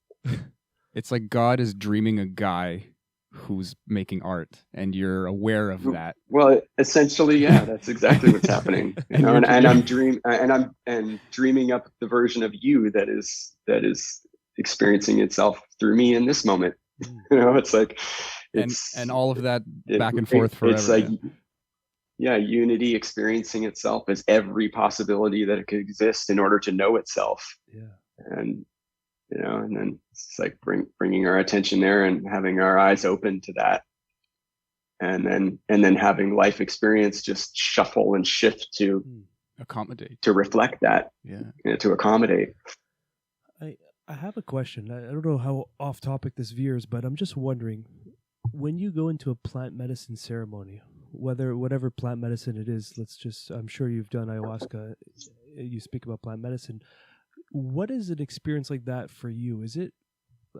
It's like God is dreaming a guy who's making art, and you're aware of that. Well, essentially, yeah, that's exactly what's happening. And I'm dreaming up the version of you that is experiencing itself through me in this moment. It's like. And all of that back and forth forever. It's like, unity experiencing itself as every possibility that it could exist in order to know itself. And and then it's like bringing our attention there and having our eyes open to that, and then having life experience just shuffle and shift to accommodate, to reflect that, to accommodate. I have a question. I don't know how off topic this veers, but I'm just wondering, when you go into a plant medicine ceremony, whatever plant medicine it is, I'm sure you've done ayahuasca, you speak about plant medicine. What is an experience like that for you? Is it,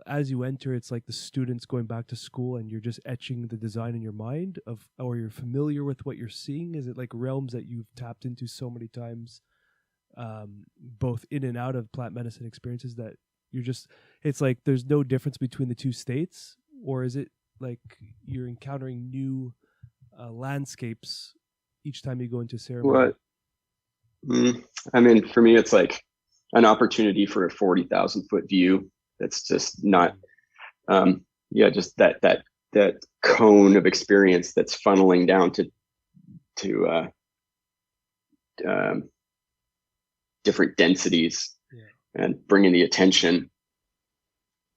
as you enter, it's like the students going back to school and you're just etching the design in your mind or you're familiar with what you're seeing? Is it like realms that you've tapped into so many times, both in and out of plant medicine experiences, that it's like there's no difference between the two states? Or is it like you're encountering new landscapes each time you go into ceremony? I mean, for me, it's like an opportunity for a 40,000 foot view. That's just not, just that cone of experience that's funneling down to different densities, and bringing the attention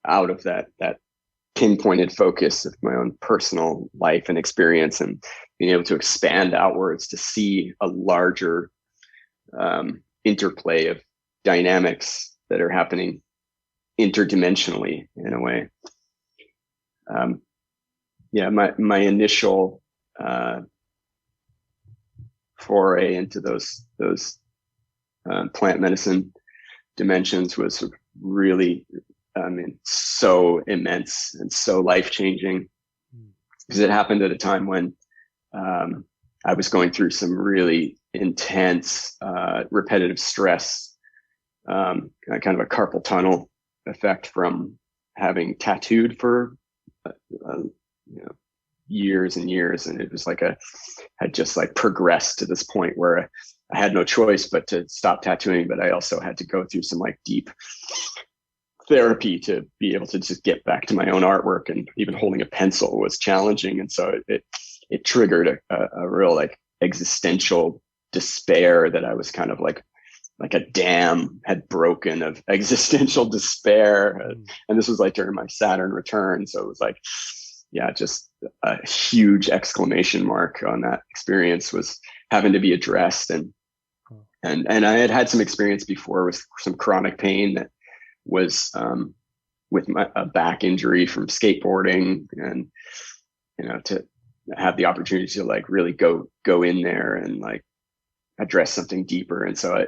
out of that pinpointed focus of my own personal life and experience, and being able to expand outwards to see a larger interplay of dynamics that are happening interdimensionally in a way. My initial foray into those plant medicine dimensions was really, so immense and so life-changing, because it happened at a time when I was going through some really intense repetitive stress kind of a carpal tunnel effect from having tattooed for years and years, and it was like had just like progressed to this point where I had no choice but to stop tattooing, but I also had to go through some like deep therapy to be able to just get back to my own artwork, and even holding a pencil was challenging. And so it triggered a real like existential despair that I was kind of like a dam had broken of existential despair. And this was like during my Saturn return. So it was like, yeah, just a huge exclamation mark on that experience was having to be addressed. And I had some experience before with some chronic pain that was with a back injury from skateboarding, and to have the opportunity to like really go in there and like address something deeper. And so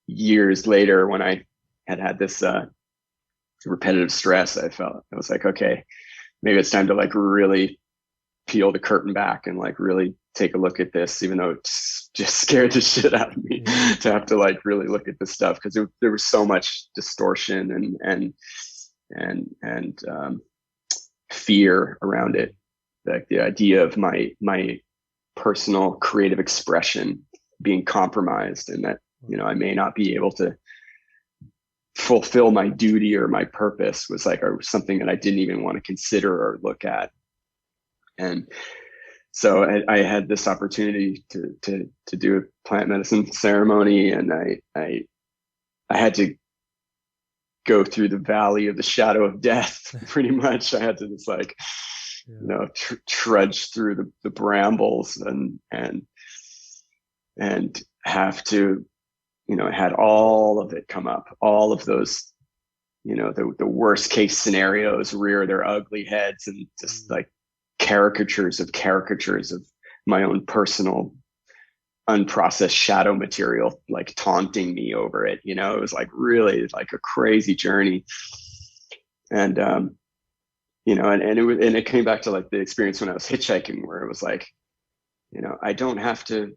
years later, when I had this repetitive stress, I was like, okay, maybe it's time to like really peel the curtain back and like really take a look at this, even though it's just scared the shit out of me to have to like really look at this stuff, because there was so much distortion and fear around it. Like the idea of my personal creative expression being compromised, and that I may not be able to fulfill my duty or my purpose was like something that I didn't even want to consider or look at. And so I had this opportunity to do a plant medicine ceremony, and I had to go through the valley of the shadow of death. Pretty much, I had to just like trudge through the brambles and have to had all of it come up, all of those the worst case scenarios rear their ugly heads, and just like caricatures of my own personal unprocessed shadow material like taunting me over it. It was like really like a crazy journey. And and it came back to like the experience when I was hitchhiking, where it was like, I don't have to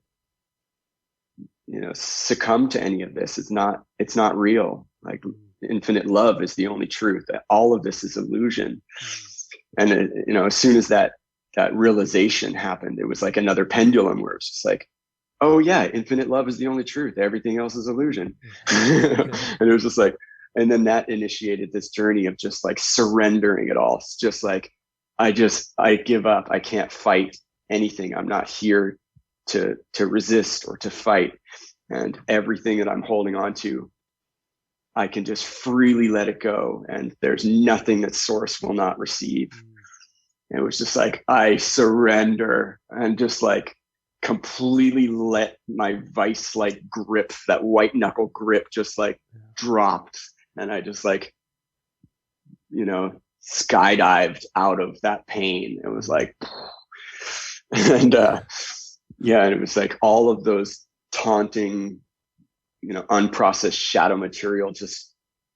succumb to any of this. It's not real. Like infinite love is the only truth. That all of this is illusion. And as soon as that realization happened, it was like another pendulum where it's just like, oh yeah, infinite love is the only truth. Everything else is illusion. And it was just like, and then that initiated this journey of just like surrendering it all. It's just like, I give up. I can't fight anything. I'm not here to resist or to fight. And everything that I'm holding on to, I can just freely let it go. And there's nothing that source will not receive. And it was just like, I surrender, and just like completely let my vice-like grip, that white knuckle grip, just like dropped. And I just like, skydived out of that pain. It was like, and and it was like all of those taunting, unprocessed shadow material just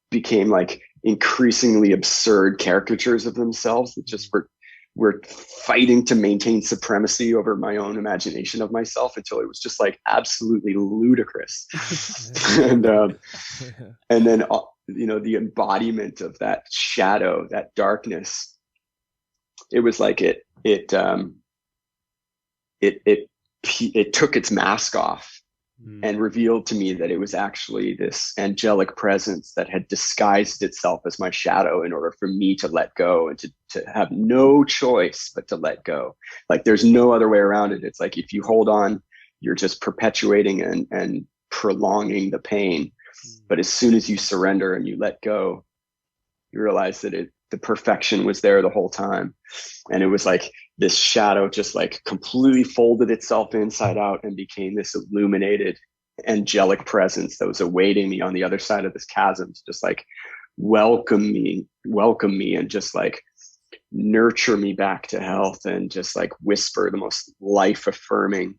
became like increasingly absurd caricatures of themselves that just were fighting to maintain supremacy over my own imagination of myself, until it was just like absolutely ludicrous. And then the embodiment of that shadow, that darkness, it was like it took its mask off and revealed to me that it was actually this angelic presence that had disguised itself as my shadow in order for me to let go, and to have no choice but to let go. Like there's no other way around it. It's like, if you hold on, you're just perpetuating and prolonging the pain. But as soon as you surrender and you let go, you realize that the perfection was there the whole time. And it was like this shadow just like completely folded itself inside out and became this illuminated angelic presence that was awaiting me on the other side of this chasm to just like welcome me and just like nurture me back to health, and just like whisper the most life affirming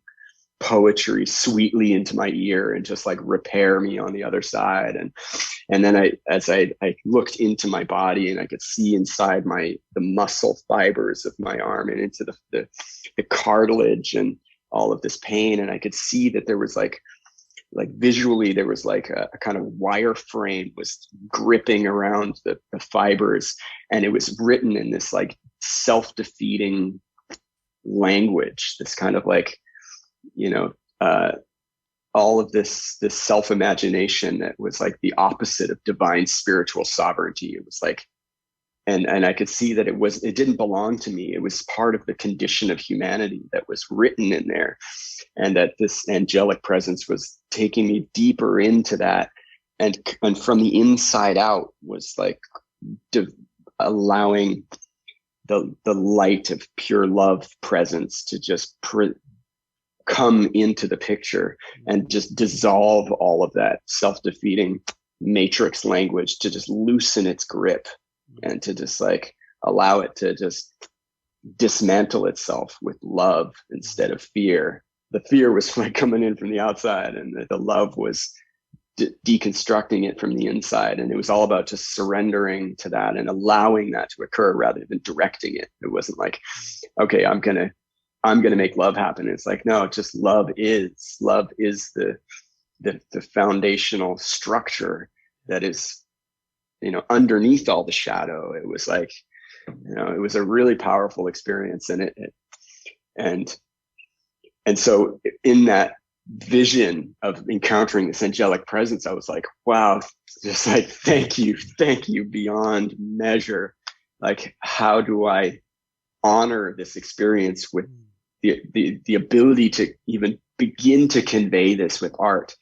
poetry sweetly into my ear, and just like repair me on the other side. And then as I looked into my body, and I could see inside the muscle fibers of my arm and into the cartilage and all of this pain, and I could see that there was like like visually there was like a kind of wire frame was gripping around the fibers, and it was written in this like self-defeating language, this kind of like, all of this self-imagination that was like the opposite of divine spiritual sovereignty. It was like, and I could see that it didn't belong to me. It was part of the condition of humanity that was written in there, and that this angelic presence was taking me deeper into that, and from the inside out was like allowing the light of pure love presence to just come into the picture and just dissolve all of that self-defeating matrix language, to just loosen its grip and to just like allow it to just dismantle itself with love instead of fear. The fear was like coming in from the outside, and the love was deconstructing it from the inside. And it was all about just surrendering to that and allowing that to occur rather than directing it. It wasn't like, okay, I'm going to make love happen. It's like, no, just love is the foundational structure that is, underneath all the shadow. It was like, it was a really powerful experience. And so in that vision of encountering this angelic presence, I was like, wow, just like, thank you beyond measure. Like, how do I honor this experience with the ability to even begin to convey this with art?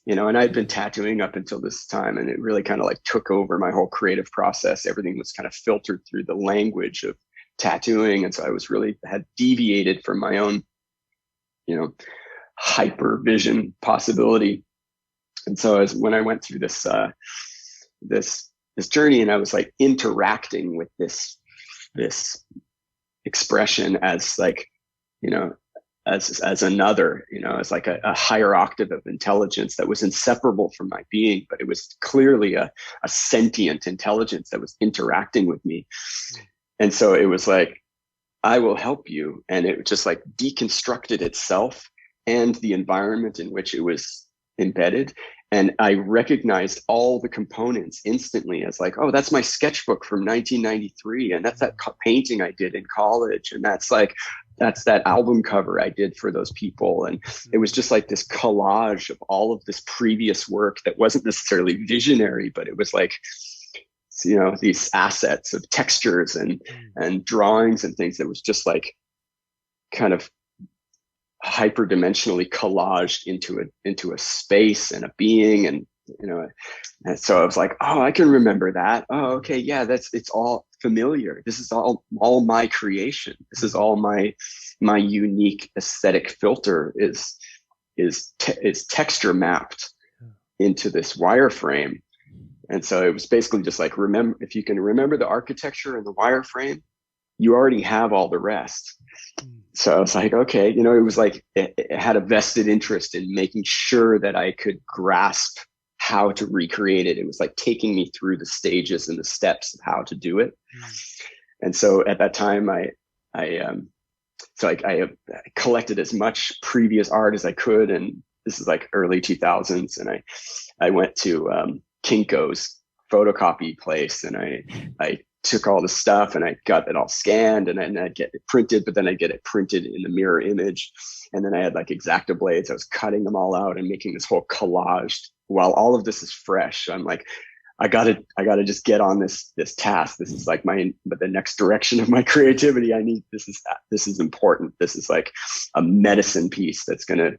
And I'd been tattooing up until this time, and it really kind of like took over my whole creative process. Everything was kind of filtered through the language of tattooing. And so I had deviated from my own, hyper vision possibility. And so when I went through this journey, and I was like interacting with this expression as like, as another, as like a higher octave of intelligence that was inseparable from my being, but it was clearly a sentient intelligence that was interacting with me. And so it was like, I will help you. And it just like deconstructed itself and the environment in which it was embedded. And I recognized all the components instantly as like, oh, that's my sketchbook from 1993. And that's that painting I did in college. And that's that album cover I did for those people. And it was just like this collage of all of this previous work that wasn't necessarily visionary, but it was like, these assets of textures and drawings and things that was just like kind of hyperdimensionally collaged into a space and a being. And and so I was like, oh, I can remember that. Oh, okay, yeah, it's all familiar. This is all my creation. This is all my unique aesthetic filter is texture mapped into this wireframe. And so it was basically just like, remember, if you can remember the architecture and the wireframe, you already have all the rest. So I was like, okay, it was like, it had a vested interest in making sure that I could grasp how to recreate it. It was like taking me through the stages and the steps of how to do it. And so at that time, I collected as much previous art as I could. And this is like early 2000s. And I went to Kinko's photocopy place, and I took all the stuff and I got it all scanned, and then I'd get it printed, but then I'd get it printed in the mirror image. And then I had like X-Acto blades. I was cutting them all out and making this whole collage while all of this is fresh. I'm like, I gotta just get on this task. This is like the next direction of my creativity. This is important. This is like a medicine piece that's going to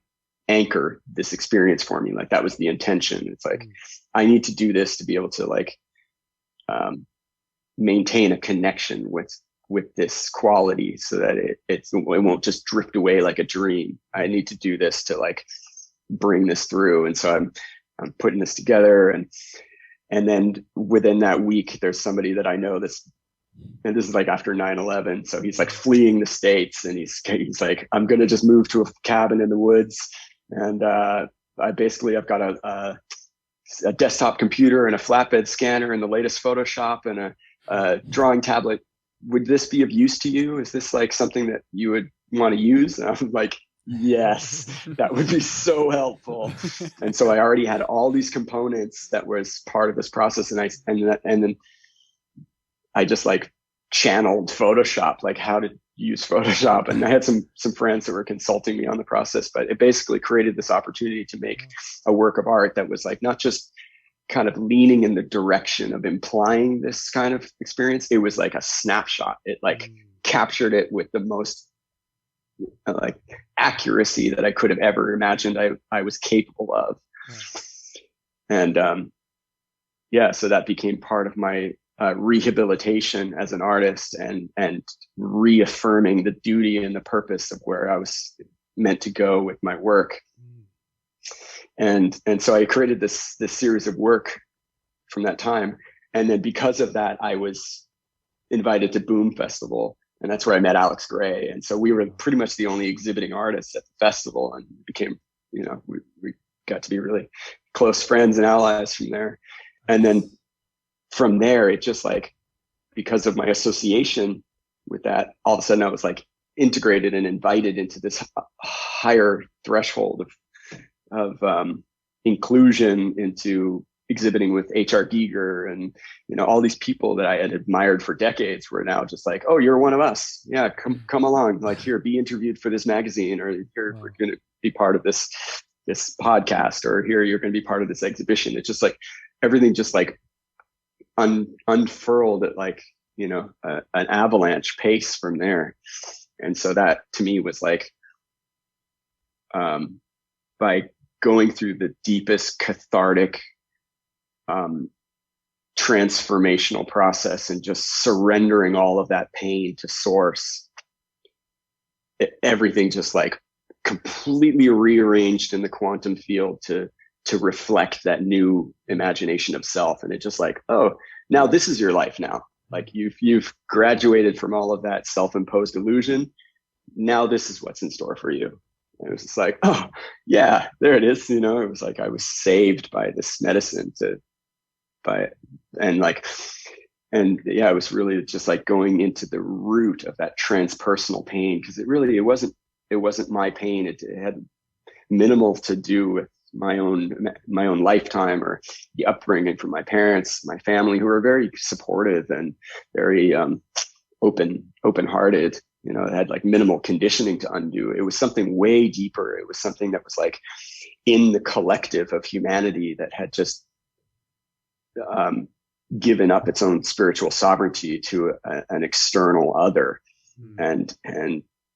anchor this experience for me. Like, that was the intention. It's like, I need to do this to be able to like, maintain a connection with this quality, so that it won't just drift away like a dream. I need to do this to like bring this through. And so I'm putting this together, and then within that week, there's somebody that I know and this is like after 9/11. So he's like fleeing the States, and he's like, I'm going to just move to a cabin in the woods. And I've got a desktop computer and a flatbed scanner and the latest Photoshop and a drawing tablet. Would this be of use to you? Is this like something that you would want to use? And I'm like, Yes, that would be so helpful. And so I already had all these components that was part of this process, and then I just like channeled Photoshop, like how to use Photoshop. And I had some friends that were consulting me on the process, but it basically created this opportunity to make a work of art that was like not just kind of leaning in the direction of implying this kind of experience. It was like a snapshot. It like captured it with the most like accuracy that I could have ever imagined I was capable of. And so that became part of my rehabilitation as an artist, and reaffirming the duty and the purpose of where I was meant to go with my work. And so I created this series of work from that time. And then because of that, I was invited to Boom Festival, and that's where I met Alex Gray. And so we were pretty much the only exhibiting artists at the festival, and became, we got to be really close friends and allies from there. And then from there, it just like, because of my association with that, all of a sudden I was like integrated and invited into this higher threshold of inclusion, into exhibiting with H.R. Giger, and all these people that I had admired for decades were now just like, oh, you're one of us. Yeah, come along. Like, here, be interviewed for this magazine, or here, we're going to be part of this podcast, or here, you're going to be part of this exhibition. It's just like everything just like unfurled at like an avalanche pace from there. And so that to me was like, by going through the deepest cathartic transformational process and just surrendering all of that pain to source, everything just like completely rearranged in the quantum field to reflect that new imagination of self. And it just like, oh, now this is your life now. Like you've graduated from all of that self-imposed illusion. Now this is what's in store for you. And it was just like, oh yeah, there it is. It was like I was saved by this medicine it was really just like going into the root of that transpersonal pain, because it wasn't my pain. It had minimal to do with my own lifetime or the upbringing from my parents, my family, who were very supportive and very open-hearted. It had like minimal conditioning to undo. It was something way deeper. It was something that was like in the collective of humanity that had just given up its own spiritual sovereignty to an external other, and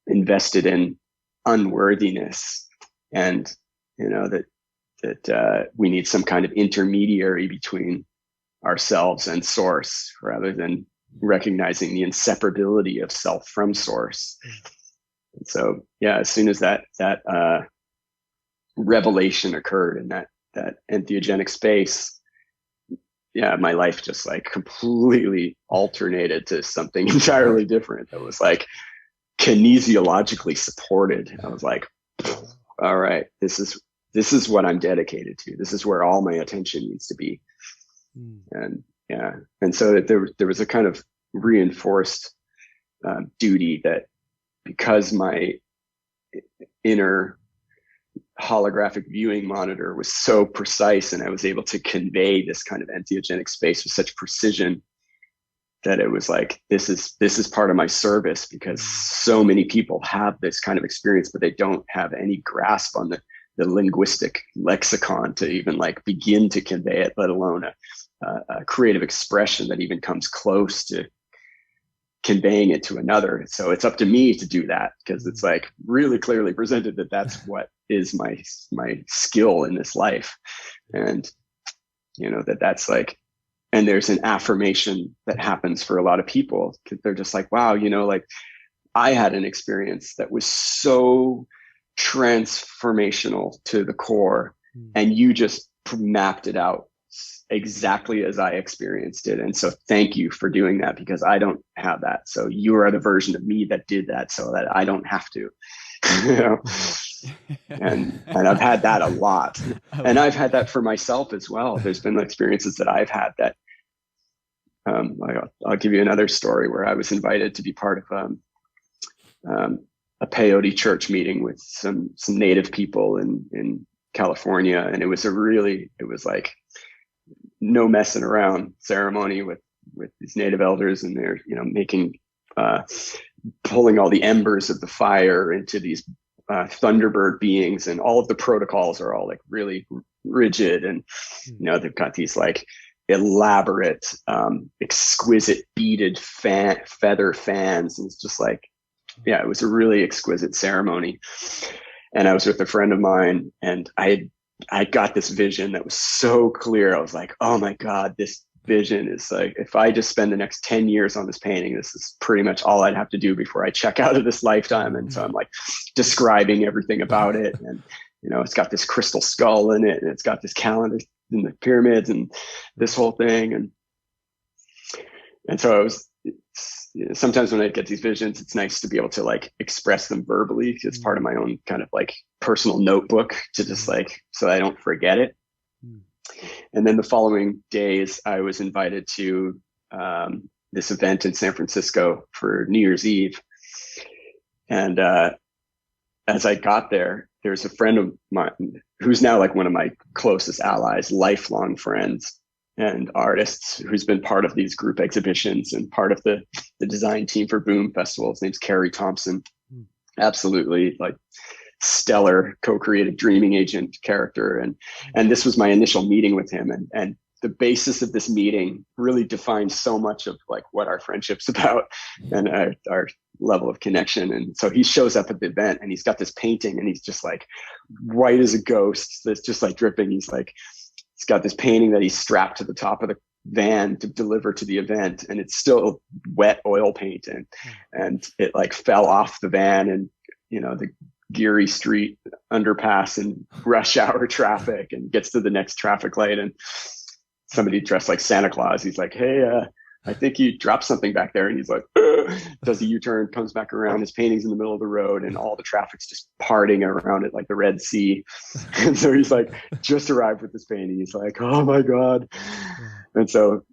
invested in unworthiness, and that we need some kind of intermediary between ourselves and source, rather than recognizing the inseparability of self from source. And so, as soon as that revelation occurred in that entheogenic space, my life just like completely alternated to something entirely different that was like kinesiologically supported. I was like, all right, this is what I'm dedicated to. This is where all my attention needs to be. And so there was a kind of reinforced duty that, because my inner holographic viewing monitor was so precise, and I was able to convey this kind of entheogenic space with such precision, that it was like, this is part of my service, because so many people have this kind of experience, but they don't have any grasp on the linguistic lexicon to even like begin to convey it, let alone a creative expression that even comes close to conveying it to another. So it's up to me to do that, because it's like really clearly presented that that's what is my skill in this life. And that's like, and there's an affirmation that happens for a lot of people, because they're just like, wow, like I had an experience that was so transformational to the core, and you just mapped it out exactly as I experienced it. And so thank you for doing that, because I don't have that. So you are the version of me that did that, so that I don't have to. And I've had that a lot, and I've had that for myself as well. There's been experiences that I've had that I'll give you another story where I was invited to be part of a peyote church meeting with some native people in California, and it was like no messing around ceremony with these native elders, and they're making pulling all the embers of the fire into these thunderbird beings, and all of the protocols are all like really rigid, and they've got these like elaborate exquisite beaded feather fans, and it's just like, yeah, it was a really exquisite ceremony. And I was with a friend of mine, and I got this vision that was so clear. I was like, oh my God, this vision is like, if I just spend the next 10 years on this painting, this is pretty much all I'd have to do before I check out of this lifetime. And so I'm like describing everything about it. And, it's got this crystal skull in it, and it's got this calendar in the pyramids and this whole thing. And so I was, sometimes when I get these visions, it's nice to be able to like express them verbally. It's part of my own kind of like personal notebook to just like, so I don't forget it. And then the following days, I was invited to this event in San Francisco for New Year's Eve. And as I got there, there's a friend of mine who's now like one of my closest allies, lifelong friends and artists, who's been part of these group exhibitions and part of the design team for Boom Festival. His name's Carrie Thompson. Absolutely like stellar co-creative dreaming agent character. And this was my initial meeting with him. And the basis of this meeting really defined so much of like what our friendship's about and our level of connection. And so he shows up at the event, and he's got this painting, and he's just like white as a ghost that's just like dripping. He's got this painting that he's strapped to the top of the van to deliver to the event, and it's still wet oil paint, and it like fell off the van, and the Geary Street underpass and rush hour traffic, and gets to the next traffic light, and somebody dressed like Santa Claus, he's like, hey, I think you dropped something back there. And he's like, does a U-turn, comes back around, his painting's in the middle of the road, and all the traffic's just parting around it like the Red Sea. And so he's like, just arrived with this painting. He's like, oh my God. And so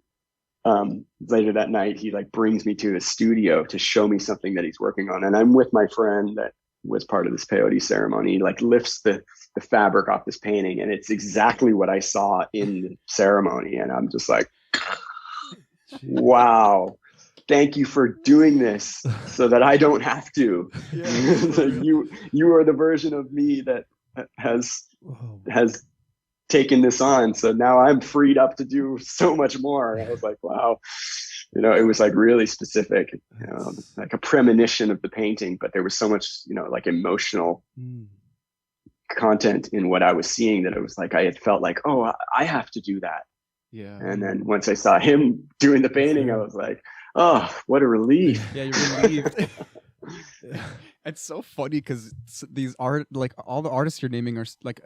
later that night, he like brings me to his studio to show me something that he's working on. And I'm with my friend that was part of this peyote ceremony. He like lifts the fabric off this painting, and it's exactly what I saw in the ceremony. And I'm just like, wow, thank you for doing this so that I don't have to. So you are the version of me that has taken this on. So now I'm freed up to do so much more. I was like, wow. It was like really specific, like a premonition of the painting, but there was so much, like emotional content in what I was seeing that it was like, I had felt like, oh, I have to do that. Yeah. And then once I saw him doing the painting, I was like, oh, what a relief. Yeah, you're relieved. It's so funny because these like all the artists you're naming are like,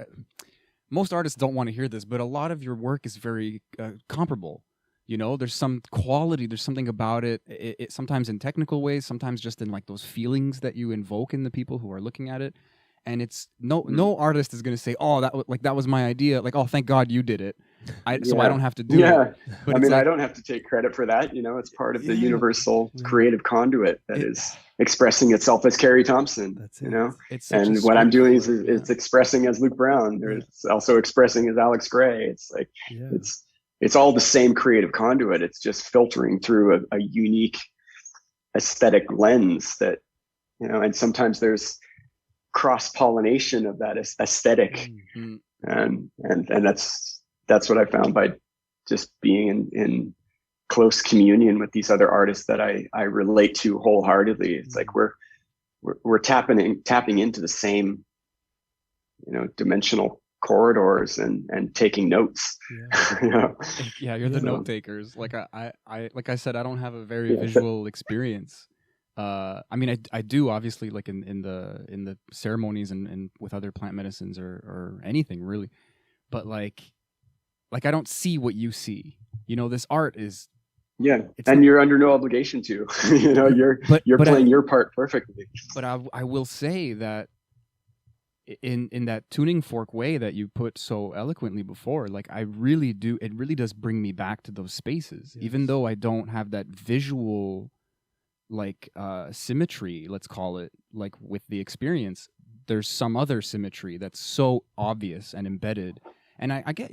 most artists don't want to hear this, but a lot of your work is very comparable. There's some quality, there's something about it, sometimes in technical ways, sometimes just in like those feelings that you invoke in the people who are looking at it. And it's no artist is going to say, oh, that was my idea. Like, oh, thank God you did it. So I don't have to do it. But I mean, I don't have to take credit for that. It's part of the universal creative conduit that is expressing itself as Carrie Thompson, and what I'm doing is it's expressing as Luke Brown. It's also expressing as Alex Gray. It's like, it's all the same creative conduit. It's just filtering through a unique aesthetic lens that, and sometimes there's cross-pollination of that aesthetic. And that's what I found by just being in close communion with these other artists that I relate to wholeheartedly. It's like we're tapping into the same, dimensional corridors and taking notes. Yeah, you're the note takers. Like I said, I don't have a very visual experience. I mean, I do obviously, like in the ceremonies and with other plant medicines or anything really, but like I don't see what you see. This art is. Yeah, and you're under no obligation to. You're playing your part perfectly. But I will say that in that tuning fork way that you put so eloquently before, like I really do. It really does bring me back to those spaces, even though I don't have that visual symmetry, let's call it, like with the experience, there's some other symmetry that's so obvious and embedded. And I get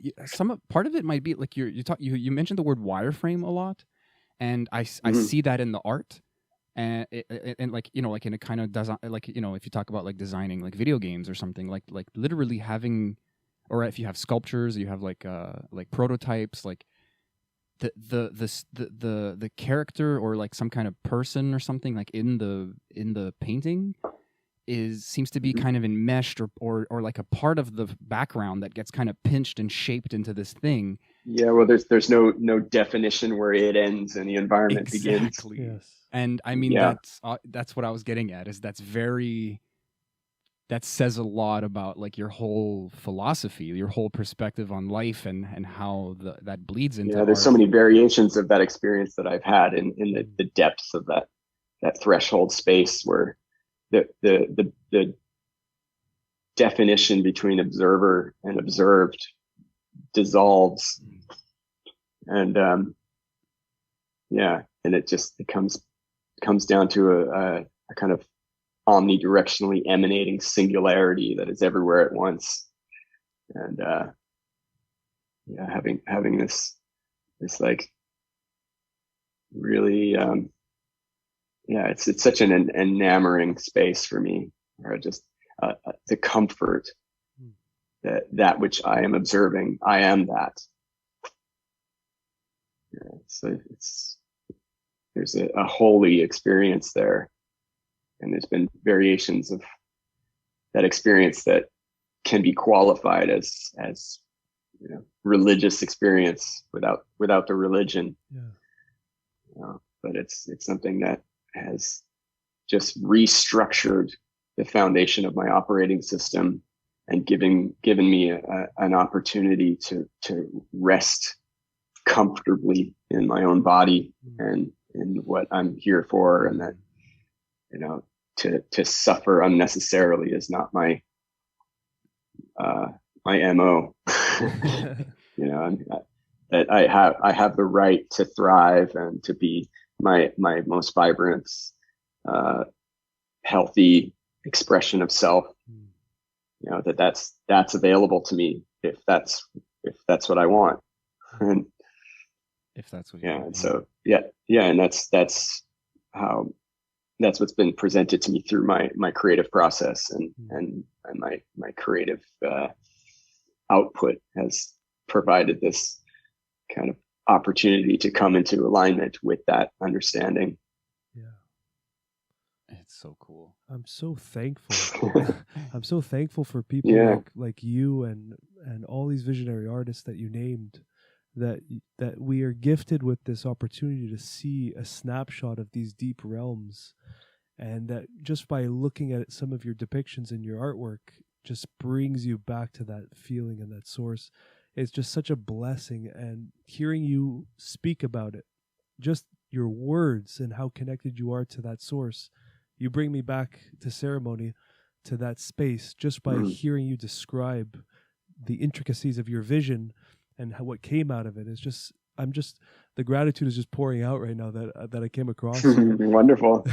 part of it might be like you mentioned the word wireframe a lot, and I see that in the art, and like, you know, like in a kind of design, like, you know, if you talk about like designing like video games or something, like literally having, or if you have sculptures, you have like prototypes, like the character or like some kind of person or something like in the painting seems to be kind of enmeshed or like a part of the background that gets kind of pinched and shaped into this thing. Yeah, well, there's no definition where it ends and the environment begins. Yes. And I mean, that's what I was getting at, is that says a lot about like your whole philosophy, your whole perspective on life, and how that bleeds into there's art. so many variations of that experience that I've had in the depths of that threshold space where the definition between observer and observed dissolves, and and it comes down to a kind of omnidirectionally emanating singularity that is everywhere at once, and having this like really it's such an enamoring space for me, where just the comfort that which I am observing, I am that. So there's a holy experience there, and there's been variations of that experience that can be qualified as you know, religious experience without the religion. But it's something that has just restructured the foundation of my operating system and given me an opportunity to rest comfortably in my own body and in what I'm here for, and that, you know, to suffer unnecessarily is not my MO. You know, that I have the right to thrive and to be my most vibrant, healthy expression of self. You know, that's available to me if that's what I want. And if that's what and so and that's what's been presented to me through my creative process, and my creative output has provided this kind of opportunity to come into alignment with that understanding. It's so cool. I'm so thankful. I'm so thankful for people like you and all these visionary artists that you named, that we are gifted with this opportunity to see a snapshot of these deep realms, and that just by looking at some of your depictions in your artwork just brings you back to that feeling and that source. It's just such a blessing, and hearing you speak about it, just your words and how connected you are to that source, you bring me back to ceremony, to that space, just by hearing you describe the intricacies of your vision and what came out of it. It's just, the gratitude is just pouring out right now that I came across. Wonderful.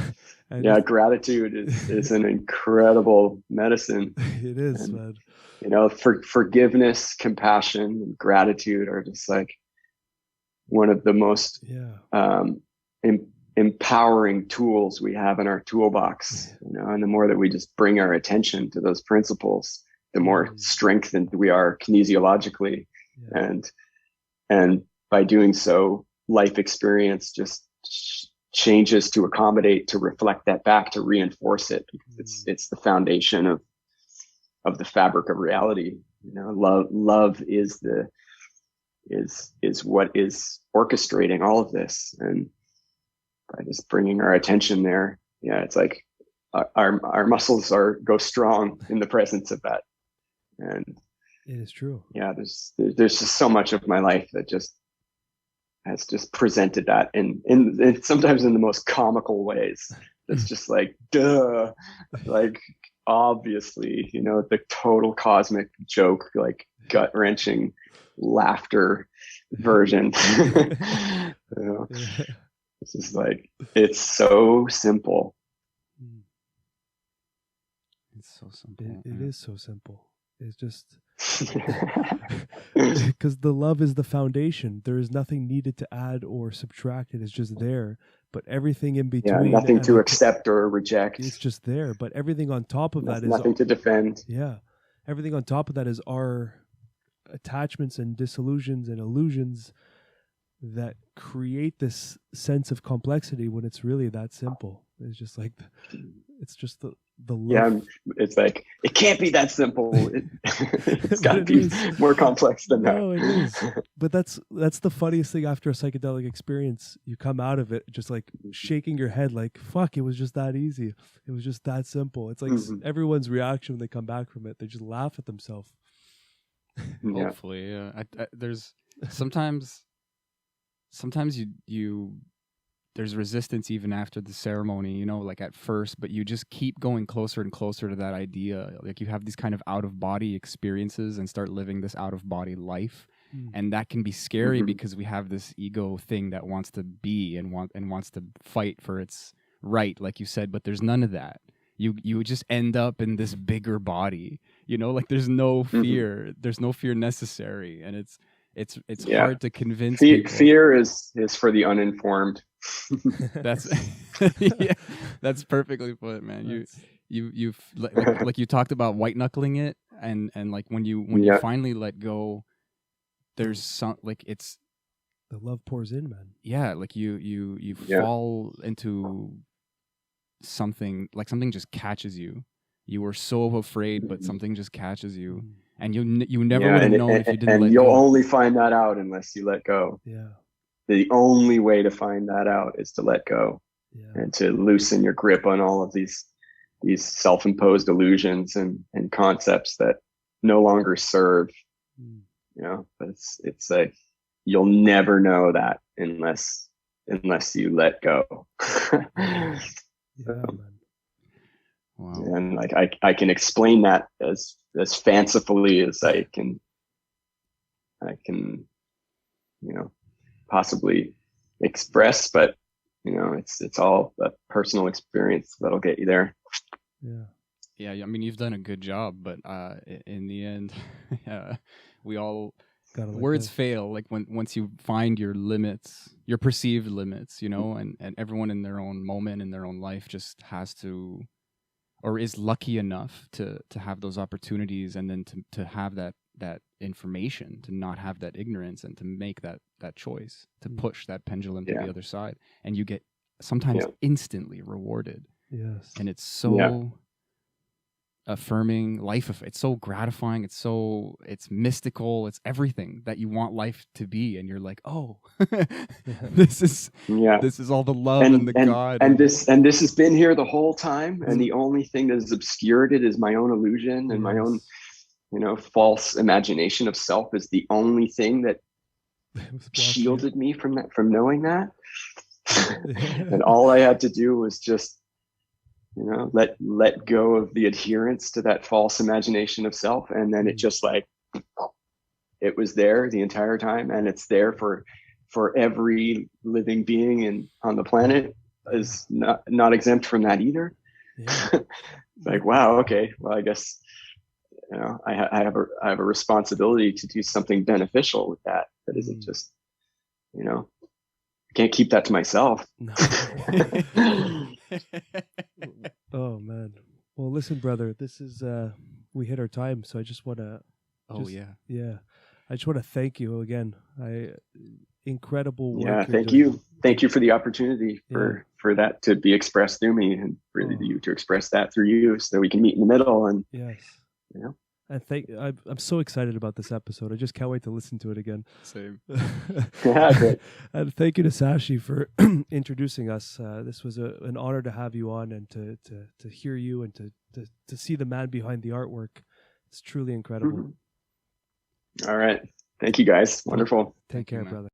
Gratitude is an incredible medicine. It is, and, man. You know, forgiveness, compassion, and gratitude are just like one of the most empowering tools we have in our toolbox. You know, and the more that we just bring our attention to those principles, the more strengthened we are kinesiologically, and by doing so, life experience just changes to accommodate, to reflect that back, to reinforce it, because it's the foundation of the fabric of reality. You know, love is what is orchestrating all of this, and by just bringing our attention there, it's like our muscles go strong in the presence of that. And it is true. There's just so much of my life that just has just presented that in sometimes in the most comical ways. It's just like, duh, like obviously, you know, the total cosmic joke, like gut wrenching laughter version. You know? It's just like, it's so simple. It's so simple. It is so simple. It's just because the love is the foundation. There is nothing needed to add or subtract. It is just there. But everything in between, nothing to accept or reject. It's just there. But everything on top of that is nothing to defend. Yeah, everything on top of that is our attachments and disillusions and illusions that create this sense of complexity when it's really that simple. It's just like it's just the love. Yeah, it's like it can't be that simple. It's got to be more complex than that. No, it is. But that's the funniest thing after a psychedelic experience. You come out of it just like shaking your head, like fuck. It was just that easy. It was just that simple. It's like everyone's reaction when they come back from it. They just laugh at themselves. Hopefully, yeah. There's sometimes you there's resistance even after the ceremony, you know, like at first, but you just keep going closer and closer to that idea. Like you have these kind of out of body experiences and start living this out of body life. And that can be scary because we have this ego thing that wants to be and wants to fight for its right, like you said, but there's none of that. You just end up in this bigger body, you know, like there's no fear. There's no fear necessary. And it's hard to convince people. Fear is for the uninformed. That's that's perfectly put, man. You've like you talked about white knuckling it, and like when you finally let go, there's some like it's the love pours in, man. Yeah, like you fall into something, like something just catches you. You were so afraid, but something just catches you. And you never would have known if you didn't let go. And you'll only find that out unless you let go. Yeah. The only way to find that out is to let go and to loosen your grip on all of these self-imposed illusions and concepts that no longer serve. You know, but it's like you'll never know that unless you let go. Yeah, man. Wow. And like I can explain that as fancifully as I can, you know, possibly express, but you know, it's all a personal experience that'll get you there. Yeah. I mean, you've done a good job, but in the end, we all words fail. Like once you find your limits, your perceived limits, you know, and everyone in their own moment in their own life just has to, or is lucky enough to have those opportunities, and then to have that information, to not have that ignorance, and to make that choice, to push that pendulum to the other side. And you get sometimes instantly rewarded. Yes. And it's so affirming, it's so gratifying, it's mystical, it's everything that you want life to be, and you're like, oh, this is all the love and the God, and this has been here the whole time, and the only thing that has obscured it is my own illusion and my own, you know, false imagination of self is the only thing that shielded me from knowing that. And all I had to do was just, you know, let go of the adherence to that false imagination of self, and then it just like it was there the entire time, and it's there for every living being on the planet is not exempt from that either. Like, wow, okay, well, I guess, you know, I have a responsibility to do something beneficial with that isn't just, you know, I can't keep that to myself. No. Oh man. Well, listen, brother, this is we hit our time, so I just want to I just want to thank you again. Incredible work. Thank you for the opportunity for that to be expressed through me, and for you to express that through you, so that we can meet in the middle. And you know, I'm so excited about this episode. I just can't wait to listen to it again. Same. Great. And thank you to Sashi for introducing us. This was an honor to have you on, and to hear you, and to see the man behind the artwork. It's truly incredible. All right. Thank you, guys. Wonderful. Take care, brother.